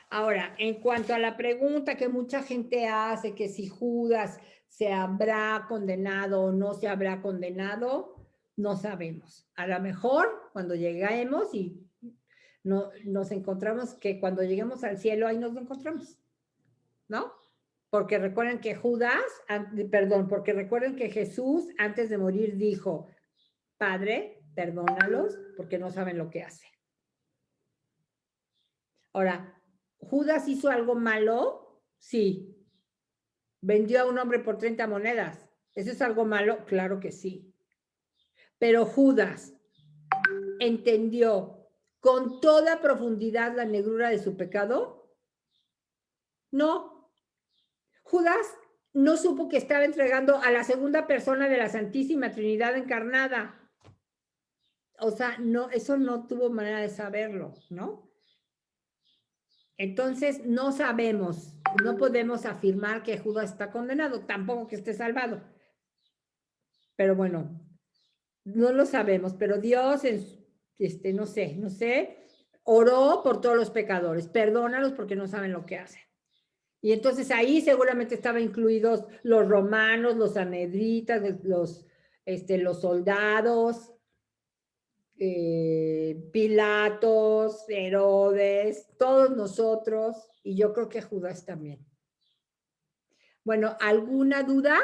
S1: Ahora, en cuanto a la pregunta que mucha gente hace, que si Judas se habrá condenado o no se habrá condenado, no sabemos. A lo mejor cuando lleguemos y nos encontramos, que cuando lleguemos al cielo, ahí nos lo encontramos, ¿no? Porque recuerden que porque recuerden que Jesús antes de morir dijo, Padre, perdónalos porque no saben lo que hacen. Ahora, ¿Judas hizo algo malo? Sí. ¿Vendió a un hombre por 30 monedas? ¿Eso es algo malo? Claro que sí. Pero Judas entendió con toda profundidad la negrura de su pecado. No. Judas no supo que estaba entregando a la segunda persona de la Santísima Trinidad encarnada. O sea, no, eso no tuvo manera de saberlo, ¿no? Entonces, no sabemos, no podemos afirmar que Judas está condenado, tampoco que esté salvado. Pero bueno, no lo sabemos, pero Dios, no sé, oró por todos los pecadores, perdónalos porque no saben lo que hacen. Y entonces ahí seguramente estaban incluidos los romanos, los sanhedritas, los soldados, Pilatos, Herodes, todos nosotros, y yo creo que Judas también. Bueno, ¿alguna duda?